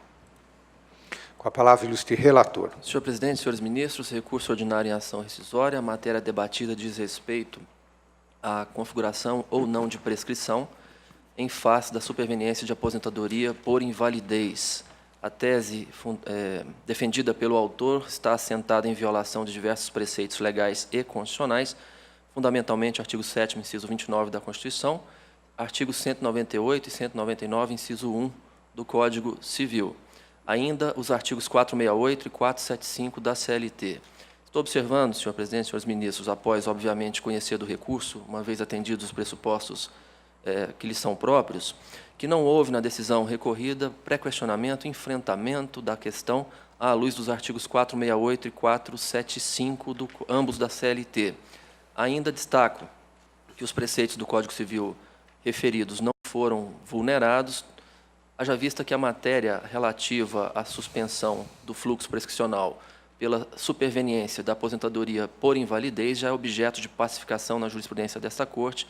Com a palavra, ilustre relator. Senhor presidente, senhores ministros, recurso ordinário em ação rescisória. A matéria debatida diz respeito à configuração ou não de prescrição em face da superveniência de aposentadoria por invalidez. A tese defendida pelo autor está assentada em violação de diversos preceitos legais e constitucionais, fundamentalmente artigo 7º, inciso 29 da Constituição, artigos 198 e 199, inciso 1 do Código Civil. Ainda os artigos 468 e 475 da CLT. Estou observando, senhor presidente, senhores ministros, após, obviamente, conhecer do recurso, uma vez atendidos os pressupostos que lhes são próprios, que não houve na decisão recorrida pré-questionamento, enfrentamento da questão à luz dos artigos 468 e 475, ambos da CLT. Ainda destaco que os preceitos do Código Civil referidos não foram vulnerados, haja vista que a matéria relativa à suspensão do fluxo prescricional pela superveniência da aposentadoria por invalidez já é objeto de pacificação na jurisprudência desta Corte,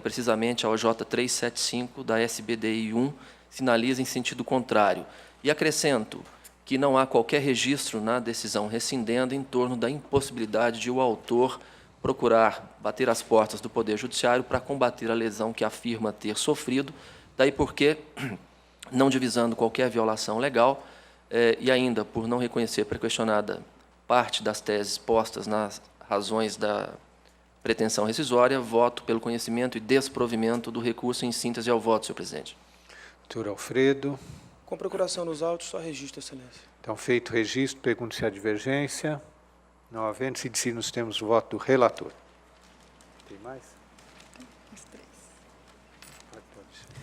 precisamente a OJ 375 da SBDI 1, sinaliza em sentido contrário. E acrescento que não há qualquer registro na decisão rescindenda em torno da impossibilidade de o autor procurar bater as portas do Poder Judiciário para combater a lesão que afirma ter sofrido, daí porque, não divisando qualquer violação legal, e ainda por não reconhecer prequestionada parte das teses postas nas razões da pretensão rescisória, voto pelo conhecimento e desprovimento do recurso em síntese ao voto, senhor presidente. Doutor Alfredo. Com procuração nos autos, só registro, excelência. Então, feito o registro, pergunto se há divergência. Não havendo-se decidido, nós temos o voto do relator. Tem mais?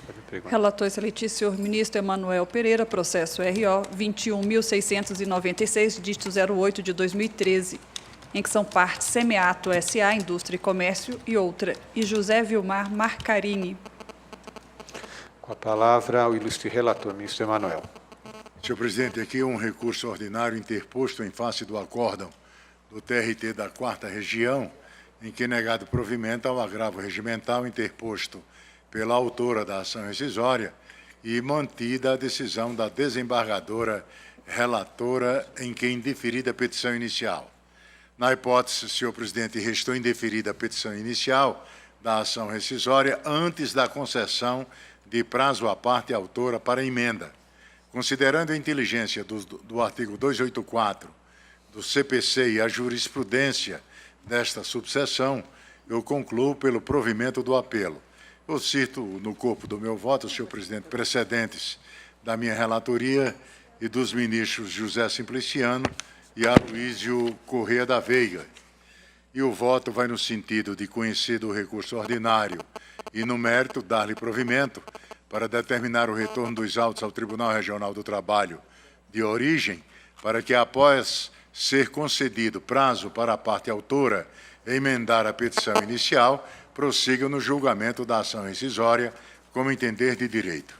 Pode perguntar. Relator, excelentíssimo senhor ministro Emanuel Pereira, processo RO 21.696, dígito 08 de 2013, em que são partes Semeato S.A., Indústria e Comércio e outra, e José Vilmar Marcarini. Com a palavra, o ilustre relator, ministro Emanuel. Senhor presidente, aqui um recurso ordinário interposto em face do acórdão do TRT da 4ª Região, em que é negado provimento ao agravo regimental interposto pela autora da ação rescisória e mantida a decisão da desembargadora relatora em que indeferida a petição inicial. Na hipótese, senhor presidente, restou indeferida a petição inicial da ação rescisória antes da concessão de prazo à parte autora para emenda. Considerando a inteligência do artigo 284 do CPC e a jurisprudência desta subseção, eu concluo pelo provimento do apelo. Eu cito no corpo do meu voto, senhor presidente, precedentes da minha relatoria e dos ministros José Simpliciano e Aloísio Corrêa da Veiga. E o voto vai no sentido de conhecer do recurso ordinário e, no mérito, dar-lhe provimento para determinar o retorno dos autos ao Tribunal Regional do Trabalho de origem, para que, após ser concedido prazo para a parte autora emendar a petição inicial, prossiga no julgamento da ação rescisória como entender de direito.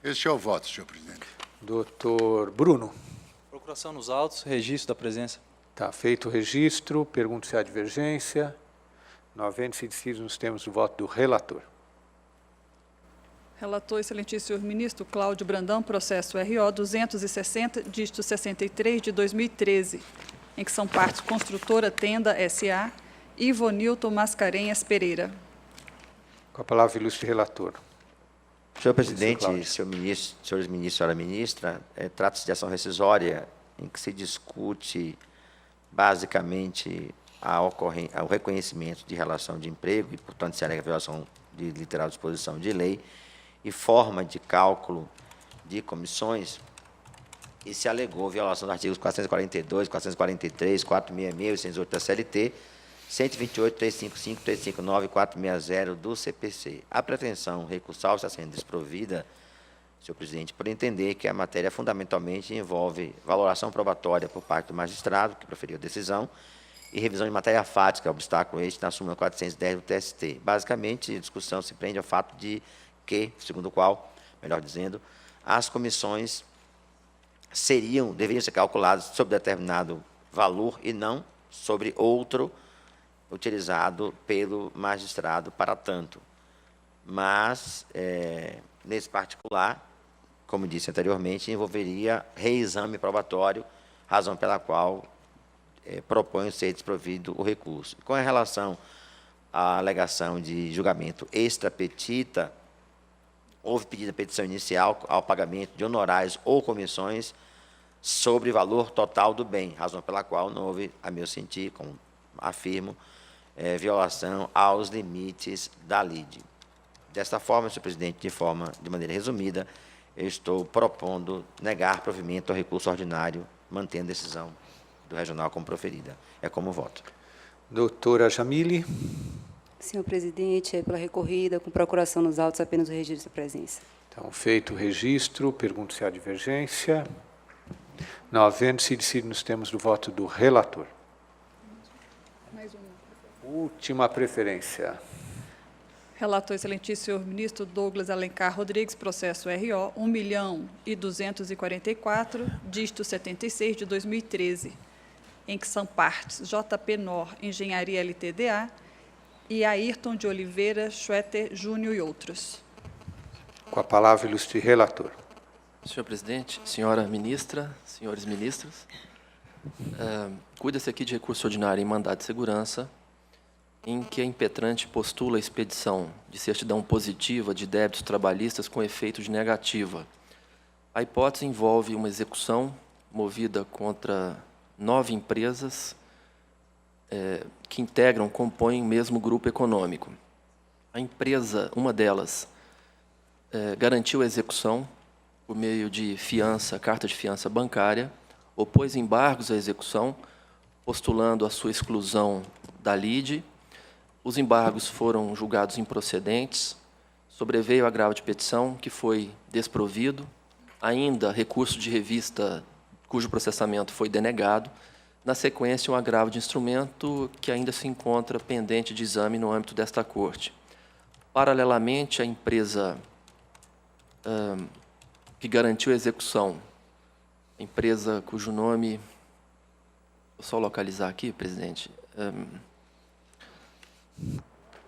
Este é o voto, senhor presidente. Doutor Bruno. Procuração nos autos, registro da presença. Está feito o registro, pergunto se há divergência. Não havendo-se decidido, nós temos o voto do relator. Relator, excelentíssimo senhor ministro Cláudio Brandão, processo RO 260, dígito 63 de 2013, em que são partes Construtora Tenda S.A. e Ivonilton Mascarenhas Pereira. Com a palavra, ilustre relator. Senhor presidente, senhor ministro, senhores ministros, senhora ministra, trata-se de ação rescisória em que se discute basicamente ao reconhecimento de relação de emprego e, portanto, se alega violação de literal disposição de lei e forma de cálculo de comissões, e se alegou violação dos artigos 442, 443, 466 e 608 da CLT, 128, 355, 359 e 460 do CPC. A pretensão recursal está sendo desprovida, senhor presidente, por entender que a matéria fundamentalmente envolve valoração probatória por parte do magistrado, que proferiu a decisão, e revisão de matéria fática, obstáculo este na súmula 410 do TST. Basicamente, a discussão se prende ao fato de que, segundo o qual, melhor dizendo, as comissões deveriam ser calculadas sobre determinado valor e não sobre outro utilizado pelo magistrado para tanto. Mas, nesse particular, como disse anteriormente, envolveria reexame probatório, razão pela qual propõe ser desprovido o recurso. Com relação à alegação de julgamento extra petita, houve pedido de petição inicial ao pagamento de honorários ou comissões sobre valor total do bem, razão pela qual não houve, a meu sentir, como afirmo, violação aos limites da lide. Desta forma, senhor presidente, de maneira resumida, eu estou propondo negar provimento ao recurso ordinário, mantendo a decisão do regional como proferida. É como voto. Doutora Jamile. Senhor presidente, pela recorrida, com procuração nos autos, apenas o registro da presença. Então, feito o registro, pergunto se há divergência. Não havendo, se decide nos termos do voto do relator. Mais uma. Última preferência. Relator, excelentíssimo senhor ministro Douglas Alencar Rodrigues, processo RO 1.244, dígito 76 de 2013, em que são partes JP Nor Engenharia LTDA e Ayrton de Oliveira Schwetter Júnior e outros. Com a palavra, ilustre relator. Senhor presidente, senhora ministra, senhores ministros, cuida-se aqui de recurso ordinário em mandado de segurança, em que a impetrante postula a expedição de certidão positiva de débitos trabalhistas com efeito de negativa. A hipótese envolve uma execução movida contra 9 empresas que compõem o mesmo grupo econômico. A empresa, uma delas, garantiu a execução por meio de fiança, carta de fiança bancária, opôs embargos à execução, postulando a sua exclusão da lide. Os embargos foram julgados improcedentes, sobreveio agravo de petição, que foi desprovido, ainda recurso de revista, cujo processamento foi denegado, na sequência um agravo de instrumento que ainda se encontra pendente de exame no âmbito desta Corte. Paralelamente, a empresa que garantiu a execução, a empresa cujo nome, vou só localizar aqui, presidente,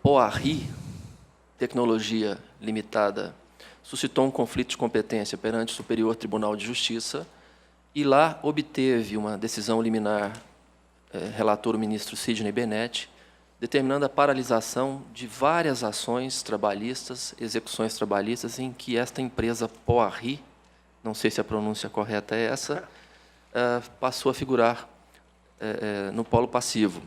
Poarri Tecnologia Limitada, suscitou um conflito de competência perante o Superior Tribunal de Justiça e lá obteve uma decisão liminar, relator o ministro Sidney Benetti, determinando a paralisação de várias ações trabalhistas, execuções trabalhistas, em que esta empresa Poarri, não sei se a pronúncia correta é essa, passou a figurar no polo passivo.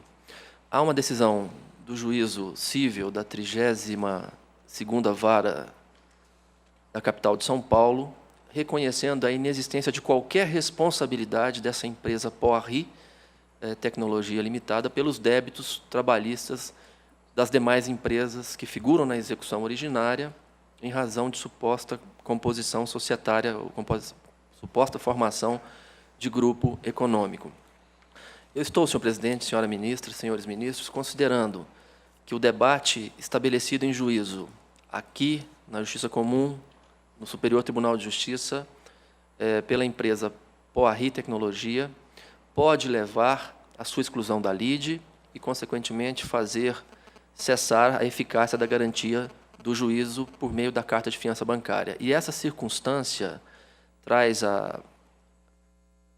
Há uma decisão do juízo cível da 32ª Vara da capital de São Paulo, reconhecendo a inexistência de qualquer responsabilidade dessa empresa Poarri Tecnologia Limitada pelos débitos trabalhistas das demais empresas que figuram na execução originária em razão de suposta composição societária, ou suposta formação de grupo econômico. Eu estou, senhor presidente, senhora ministra, senhores ministros, considerando que o debate estabelecido em juízo aqui, na Justiça Comum, no Superior Tribunal de Justiça, pela empresa Poarri Tecnologia, pode levar à sua exclusão da lide e, consequentemente, fazer cessar a eficácia da garantia do juízo por meio da carta de fiança bancária. E essa circunstância traz à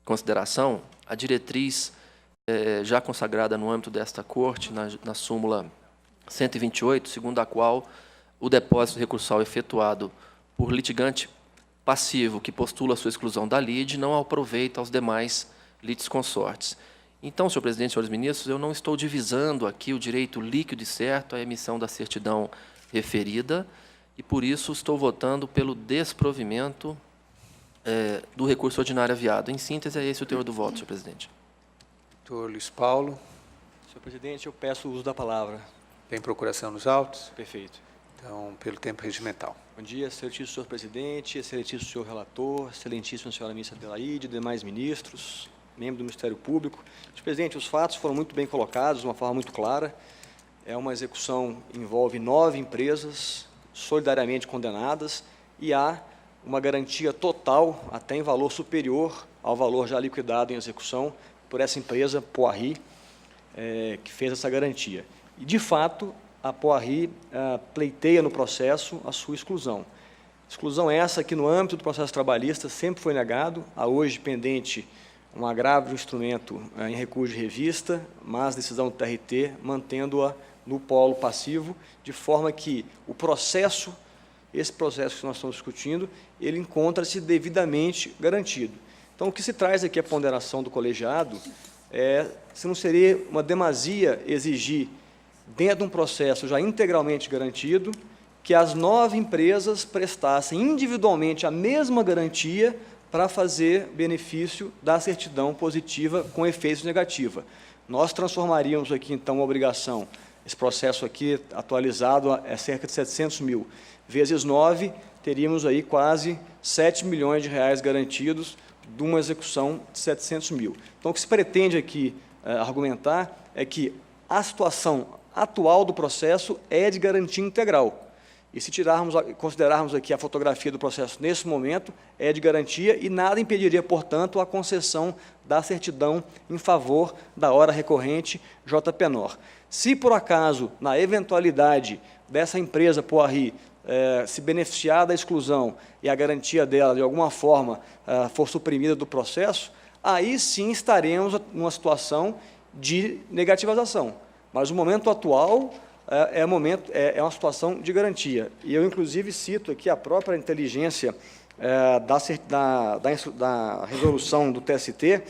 consideração a diretriz já consagrada no âmbito desta Corte, na súmula 128, segundo a qual o depósito recursal efetuado por litigante passivo que postula a sua exclusão da lide não aproveita aos demais litisconsortes. Então, senhor presidente, senhores ministros, eu não estou divisando aqui o direito líquido e certo à emissão da certidão referida, e, por isso, estou votando pelo desprovimento do recurso ordinário aviado. Em síntese, é esse o teor do voto, senhor presidente. Doutor Luiz Paulo. Senhor presidente, eu peço o uso da palavra. Tem procuração nos autos? Perfeito. Então, pelo tempo regimental. Bom dia, excelentíssimo senhor presidente, excelentíssimo senhor relator, excelentíssima senhora ministra Adelaide, demais ministros, membros do Ministério Público. Senhor presidente, os fatos foram muito bem colocados, de uma forma muito clara. É uma execução que envolve 9 empresas solidariamente condenadas e há uma garantia total, até em valor superior ao valor já liquidado em execução por essa empresa, Poirri, que fez essa garantia. E, de fato, a Poirri pleiteia no processo a sua exclusão. Exclusão essa que, no âmbito do processo trabalhista, sempre foi negado, há hoje pendente um agravo de instrumento em recurso de revista, mas decisão do TRT, mantendo-a no polo passivo, de forma que o processo, esse processo que nós estamos discutindo, ele encontra-se devidamente garantido. Então, o que se traz aqui a ponderação do colegiado se não seria uma demasia exigir, dentro de um processo já integralmente garantido, que as 9 empresas prestassem individualmente a mesma garantia para fazer benefício da certidão positiva com efeitos negativa. Nós transformaríamos aqui, então, uma obrigação, esse processo aqui atualizado é cerca de 700 mil, vezes 9, teríamos aí quase 7 milhões de reais garantidos de uma execução de 700 mil. Então, o que se pretende aqui argumentar é que a situação atual do processo é de garantia integral. E se considerarmos aqui a fotografia do processo nesse momento, é de garantia e nada impediria, portanto, a concessão da certidão em favor da hora recorrente JPNOR. Se, por acaso, na eventualidade dessa empresa Poirri se beneficiar da exclusão e a garantia dela, de alguma forma, for suprimida do processo, aí sim estaremos numa situação de negativização. Mas o momento atual é uma situação de garantia. E eu, inclusive, cito aqui a própria inteligência da resolução do TST,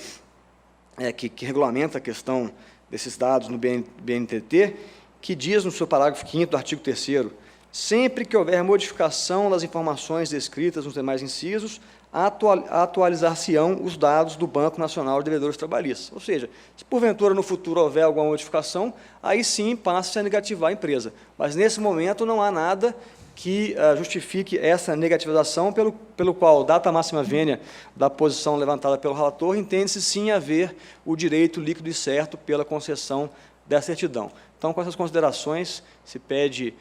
que regulamenta a questão desses dados no BNTT, que diz no seu parágrafo 5º do artigo 3º, sempre que houver modificação das informações descritas nos demais incisos, atualizar-se-ão os dados do Banco Nacional de Devedores Trabalhistas. Ou seja, se porventura no futuro houver alguma modificação, aí sim passa a negativar a empresa. Mas nesse momento não há nada que justifique essa negativização, pelo qual, data máxima vênia da posição levantada pelo relator, entende-se sim haver o direito líquido e certo pela concessão da certidão. Então, com essas considerações, se pede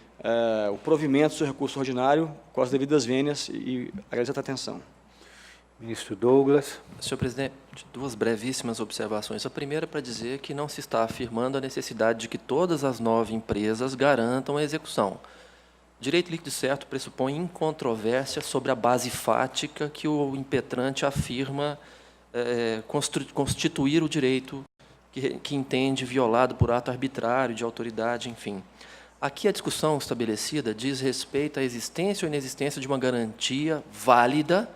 o provimento do seu recurso ordinário com as devidas vênias e agradeço a atenção. Ministro Douglas. Senhor presidente, 2 brevíssimas observações. A primeira é para dizer que não se está afirmando a necessidade de que todas as 9 empresas garantam a execução. Direito líquido e certo pressupõe incontrovérsia sobre a base fática que o impetrante afirma constituir o direito que entende violado por ato arbitrário, de autoridade, enfim. Aqui a discussão estabelecida diz respeito à existência ou inexistência de uma garantia válida,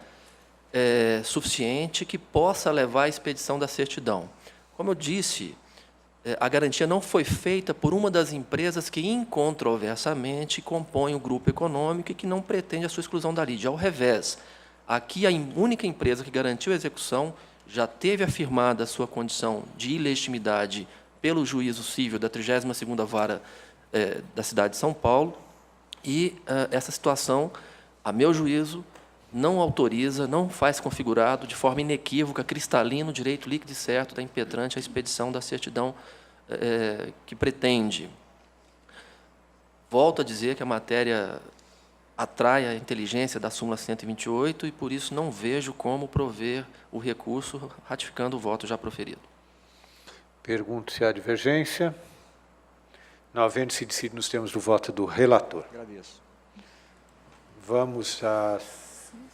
suficiente, que possa levar à expedição da certidão. Como eu disse, a garantia não foi feita por uma das empresas que, incontroversamente, compõem o grupo econômico e que não pretende a sua exclusão da lide. Ao revés, aqui a única empresa que garantiu a execução já teve afirmada a sua condição de ilegitimidade pelo juízo civil da 32ª Vara da cidade de São Paulo, e essa situação, a meu juízo, não autoriza, não faz configurado de forma inequívoca, cristalina, o direito líquido e certo da impetrante à expedição da certidão que pretende. Volto a dizer que a matéria atrai a inteligência da súmula 128 e, por isso, não vejo como prover o recurso ratificando o voto já proferido. Pergunto se há divergência. Não havendo se decide nos termos do voto do relator. Agradeço. Vamos a...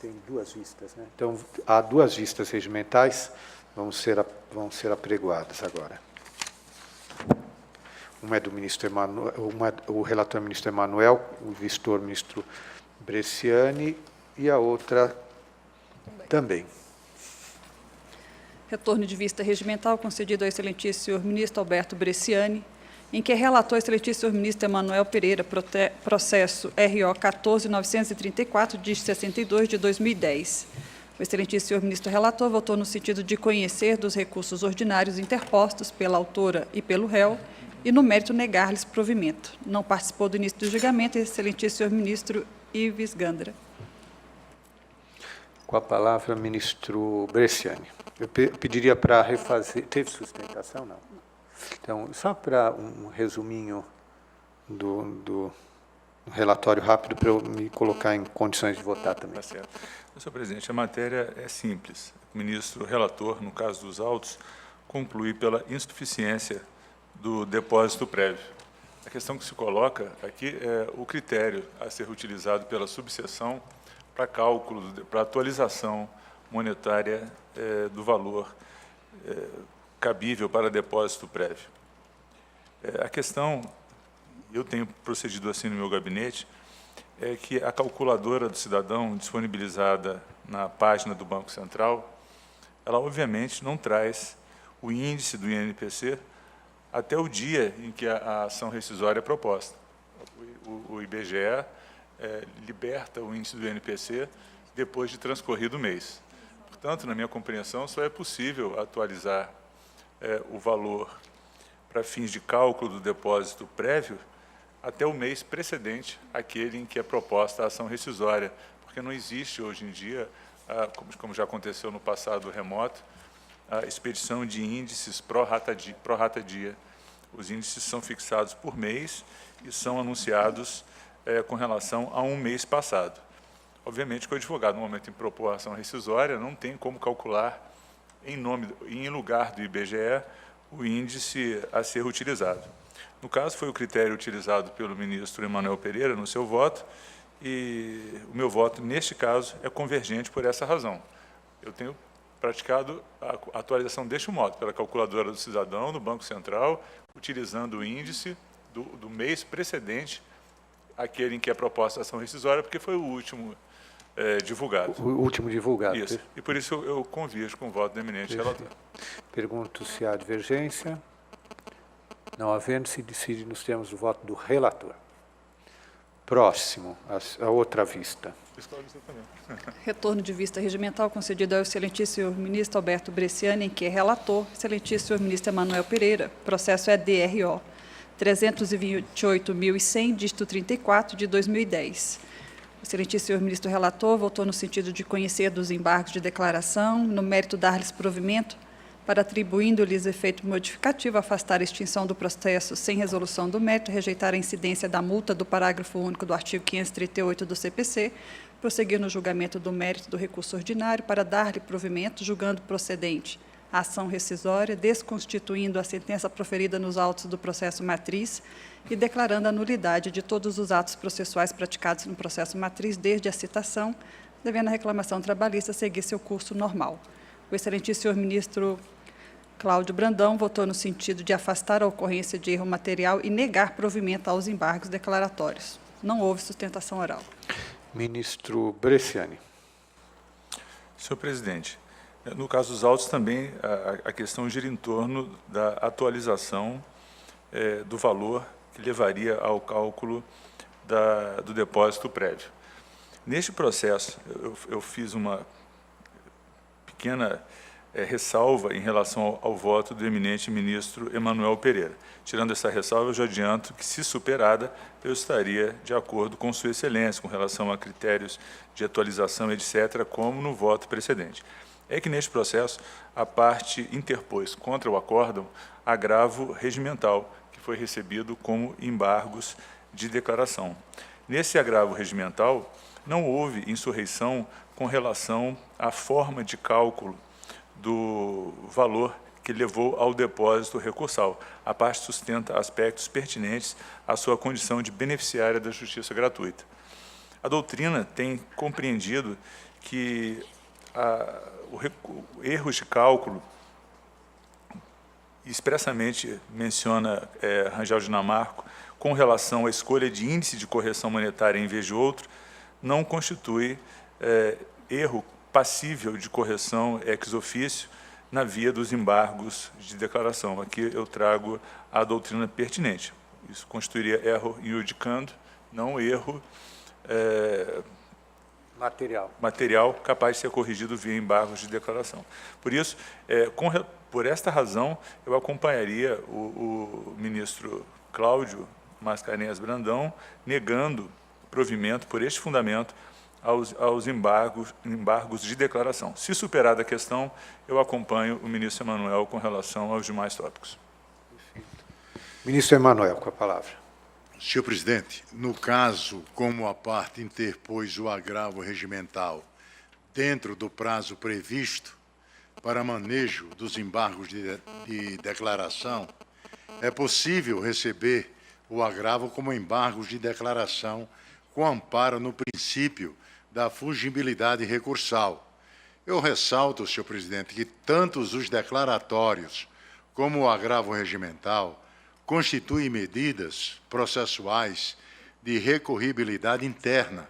Tem 2 vistas, né? Então, há 2 vistas regimentais, vão ser apregoadas agora. Uma é do ministro Emanuel, o relator é o ministro Emanuel, o vistor ministro Bresciani, e a outra também. Retorno de vista regimental concedido ao excelentíssimo senhor ministro Alberto Bresciani, em que relatou ao excelentíssimo senhor ministro Emanuel Pereira, processo RO 14.934, de 62 de 2010. O excelentíssimo senhor ministro relator votou no sentido de conhecer dos recursos ordinários interpostos pela autora e pelo réu e, no mérito, negar-lhes provimento. Não participou do início do julgamento o excelentíssimo senhor ministro Ives Gandra. Com a palavra, ministro Bresciani. Eu pediria para refazer... Teve sustentação? Não. Então, só para um resuminho do relatório rápido, para eu me colocar em condições de votar também. Tá certo. Senhor presidente, a matéria é simples. O ministro relator, no caso dos autos, conclui pela insuficiência do depósito prévio. A questão que se coloca aqui é o critério a ser utilizado pela subseção para cálculo, para atualização monetária do valor cabível para depósito prévio. A questão, eu tenho procedido assim no meu gabinete, é que a calculadora do cidadão disponibilizada na página do Banco Central, ela obviamente não traz o índice do INPC até o dia em que a ação rescisória é proposta. O IBGE liberta o índice do INPC depois de transcorrido o mês. Portanto, na minha compreensão, só é possível atualizar o valor para fins de cálculo do depósito prévio até o mês precedente àquele em que é proposta a ação rescisória, porque não existe hoje em dia, como já aconteceu no passado remoto, a expedição de índices pro rata dia. Os índices são fixados por mês e são anunciados com relação a um mês passado. Obviamente que o advogado, no momento em propor a ação rescisória, não tem como calcular em lugar do IBGE o índice a ser utilizado. No caso, foi o critério utilizado pelo ministro Emanuel Pereira no seu voto, e o meu voto, neste caso, é convergente por essa razão. Eu tenho praticado a atualização deste modo, pela calculadora do cidadão, no Banco Central, utilizando o índice do mês precedente àquele em que é proposta a ação rescisória, porque foi o último divulgado. O último divulgado. Isso. E por isso eu convirjo com o voto do eminente relator. Pergunto se há divergência. Não havendo, se decide nos termos do voto do relator. Próximo, a outra vista. Retorno de vista regimental concedido ao excelentíssimo senhor ministro Alberto Bresciani, em que é relator, excelentíssimo senhor ministro Emanuel Pereira, processo DRO 328.100, dígito 34, de 2010. O excelentíssimo senhor ministro relator votou no sentido de conhecer dos embargos de declaração, no mérito dar-lhes provimento, para, atribuindo-lhes efeito modificativo, afastar a extinção do processo sem resolução do mérito, rejeitar a incidência da multa do parágrafo único do artigo 538 do CPC, prosseguir no julgamento do mérito do recurso ordinário para dar-lhe provimento, julgando procedente a ação rescisória, desconstituindo a sentença proferida nos autos do processo matriz e declarando a nulidade de todos os atos processuais praticados no processo matriz desde a citação, devendo a reclamação trabalhista seguir seu curso normal. O excelentíssimo senhor ministro Cláudio Brandão votou no sentido de afastar a ocorrência de erro material e negar provimento aos embargos declaratórios. Não houve sustentação oral. Ministro Bresciani. Senhor presidente, no caso dos autos também a questão gira em torno da atualização do valor que levaria ao cálculo do depósito prévio. Neste processo, eu fiz uma pequena ressalva em relação ao voto do eminente ministro Emanuel Pereira. Tirando essa ressalva, eu já adianto que, se superada, eu estaria de acordo com Sua Excelência, com relação a critérios de atualização, etc., como no voto precedente. É que, neste processo, a parte interpôs contra o acórdão agravo regimental, que foi recebido como embargos de declaração. Nesse agravo regimental, não houve insurreição com relação à forma de cálculo do valor que levou ao depósito recursal. A parte sustenta aspectos pertinentes à sua condição de beneficiária da justiça gratuita. A doutrina tem compreendido que erros de cálculo, expressamente menciona Rangel Dinamarco, com relação à escolha de índice de correção monetária em vez de outro, não constitui erro passível de correção ex officio na via dos embargos de declaração. Aqui eu trago a doutrina pertinente. Isso constituiria erro iudicando, não erro material capaz de ser corrigido via embargos de declaração. Por isso, por esta razão, eu acompanharia o ministro Cláudio Mascarenhas Brandão, negando provimento por este fundamento aos embargos de declaração. Se superada a questão, eu acompanho o ministro Emanuel com relação aos demais tópicos. Ministro Emanuel, com a palavra. Senhor presidente, no caso, como a parte interpôs o agravo regimental dentro do prazo previsto para manejo dos embargos de declaração, é possível receber o agravo como embargos de declaração com amparo no princípio da fungibilidade recursal. Eu ressalto, senhor presidente, que tanto os declaratórios como o agravo regimental constituem medidas processuais de recorribilidade interna,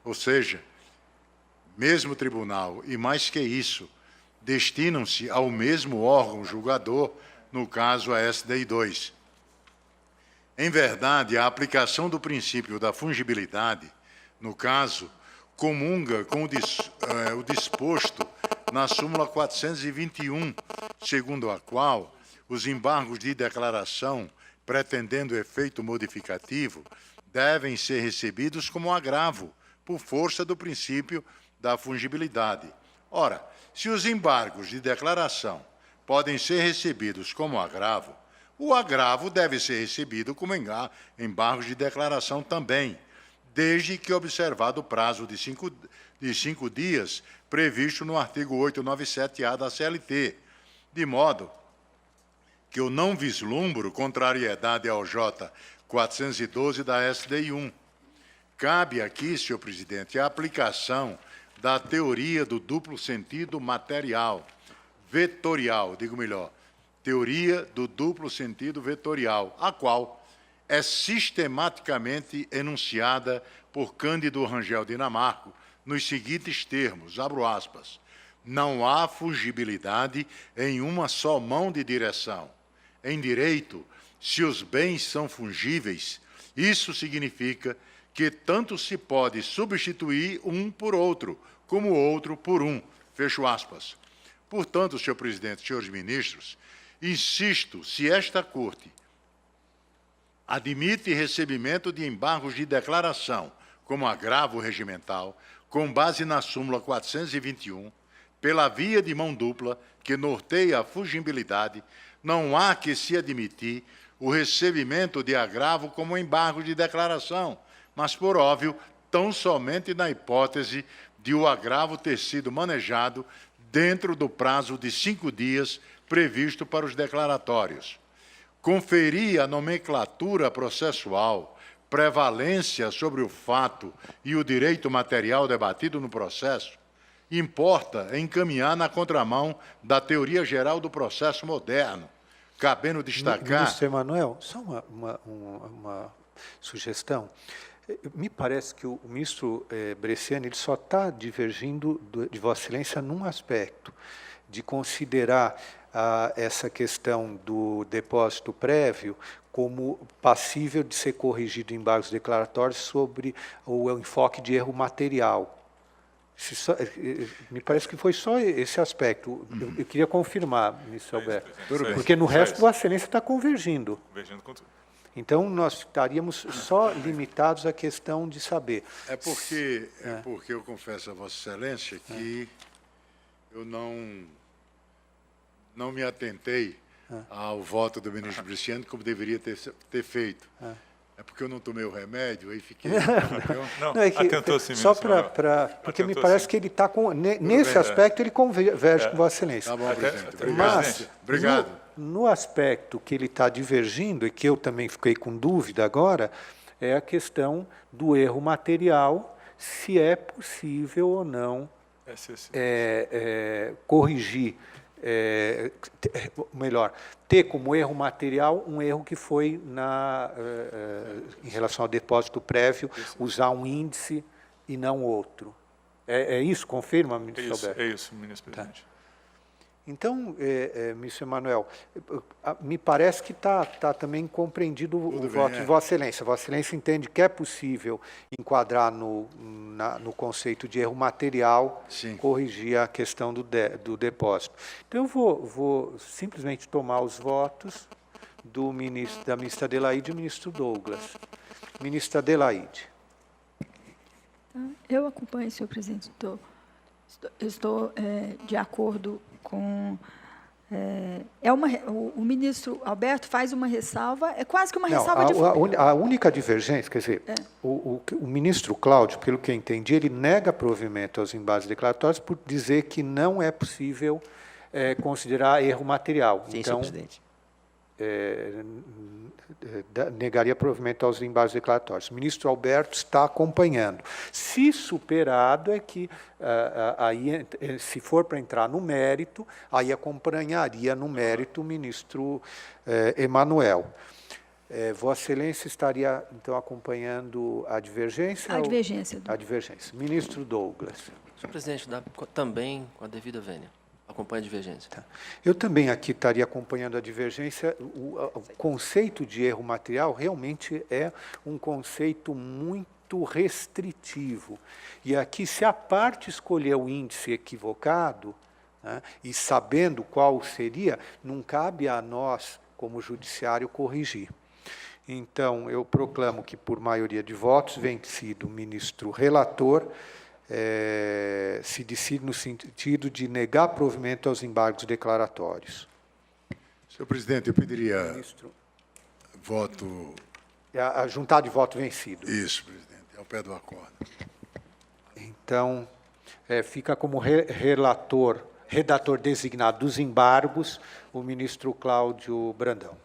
ou seja, mesmo tribunal, e mais que isso, destinam-se ao mesmo órgão julgador, no caso a SDI 2. Em verdade, a aplicação do princípio da fungibilidade, no caso, comunga com o disposto na súmula 421, segundo a qual os embargos de declaração pretendendo efeito modificativo devem ser recebidos como agravo, por força do princípio da fungibilidade. Ora, se os embargos de declaração podem ser recebidos como agravo, o agravo deve ser recebido como embargos de declaração também, desde que observado o prazo de 5 dias previsto no artigo 897-A da CLT, de modo que eu não vislumbro contrariedade ao J 412 da SDI 1. Cabe aqui, senhor presidente, a aplicação da teoria do duplo sentido vetorial, digo melhor, teoria do duplo sentido vetorial, a qual é sistematicamente enunciada por Cândido Rangel Dinamarco nos seguintes termos, abro aspas, não há fungibilidade em uma só mão de direção. Em direito, se os bens são fungíveis, isso significa que tanto se pode substituir um por outro, como o outro por um. Fecho aspas. Portanto, senhor presidente, senhores ministros, insisto, se esta Corte admite recebimento de embargos de declaração como agravo regimental, com base na súmula 421, pela via de mão dupla que norteia a fungibilidade, não há que se admitir o recebimento de agravo como embargo de declaração, mas, por óbvio, tão somente na hipótese de o agravo ter sido manejado dentro do prazo de 5 dias previsto para os declaratórios. Conferir a nomenclatura processual prevalência sobre o fato e o direito material debatido no processo, importa encaminhar na contramão da teoria geral do processo moderno, cabendo destacar... Ministro Emanuel, só uma sugestão. Me parece que o ministro Bresciani ele só está divergindo de Vossa Excelência num aspecto, de considerar essa questão do depósito prévio como passível de ser corrigido em embargos declaratórios sobre o enfoque de erro material. Me parece que foi só esse aspecto. Eu queria confirmar, ministro Alberto, porque no resto Vossa Excelência está convergindo. Convergindo com tudo. Então, nós estaríamos só limitados à questão de saber. É porque eu confesso a Vossa Excelência que eu não me atentei ao voto do ministro Bresciani como deveria ter feito. É porque eu não tomei o remédio, aí fiquei... Não, é que, atentou sim, só porque me parece que ele está com... Nesse aspecto, ele converge com Vossa Excelência. Tá bom, presidente. Mas, obrigado. No aspecto que ele está divergindo, e que eu também fiquei com dúvida agora, é a questão do erro material, se é possível ou não corrigir, melhor, ter como erro material um erro que foi em relação ao depósito prévio, usar um índice e não outro. É isso? Confirma, ministro Alberto? É isso, ministro presidente. Então, ministro Emanuel, me parece que está também compreendido o voto de Vossa Excelência. Vossa Excelência entende que é possível enquadrar no conceito de erro material, sim, corrigir a questão do depósito. Então, eu vou simplesmente tomar os votos da ministra Adelaide e do ministro Douglas. Ministra Adelaide. Eu acompanho, senhor presidente. Estou de acordo com... o ministro Alberto faz uma ressalva, é quase que uma ressalva de... A única divergência, quer dizer, o ministro Cláudio, pelo que eu entendi, ele nega provimento aos embargos declaratórios por dizer que não é possível considerar erro material. Sim, então, senhor presidente. Negaria provimento aos embargos declaratórios. O ministro Alberto está acompanhando. Se superado, é que, aí, se for para entrar no mérito, aí acompanharia no mérito o ministro Emanuel. Vossa Excelência estaria, então, acompanhando a divergência? A divergência. A divergência. Ministro Douglas. Senhor presidente, também com a devida vênia. Acompanha a divergência. Tá. Eu também aqui estaria acompanhando a divergência. O conceito de erro material realmente é um conceito muito restritivo. E aqui, se a parte escolher o índice equivocado, né, e sabendo qual seria, não cabe a nós, como judiciário, corrigir. Então, eu proclamo que, por maioria de votos, vencido o ministro relator, se decide no sentido de negar provimento aos embargos declaratórios. Senhor presidente, eu pediria voto... A juntada de voto vencido. Isso, presidente, ao pé do acordo. Então, fica como redator designado dos embargos o ministro Cláudio Brandão.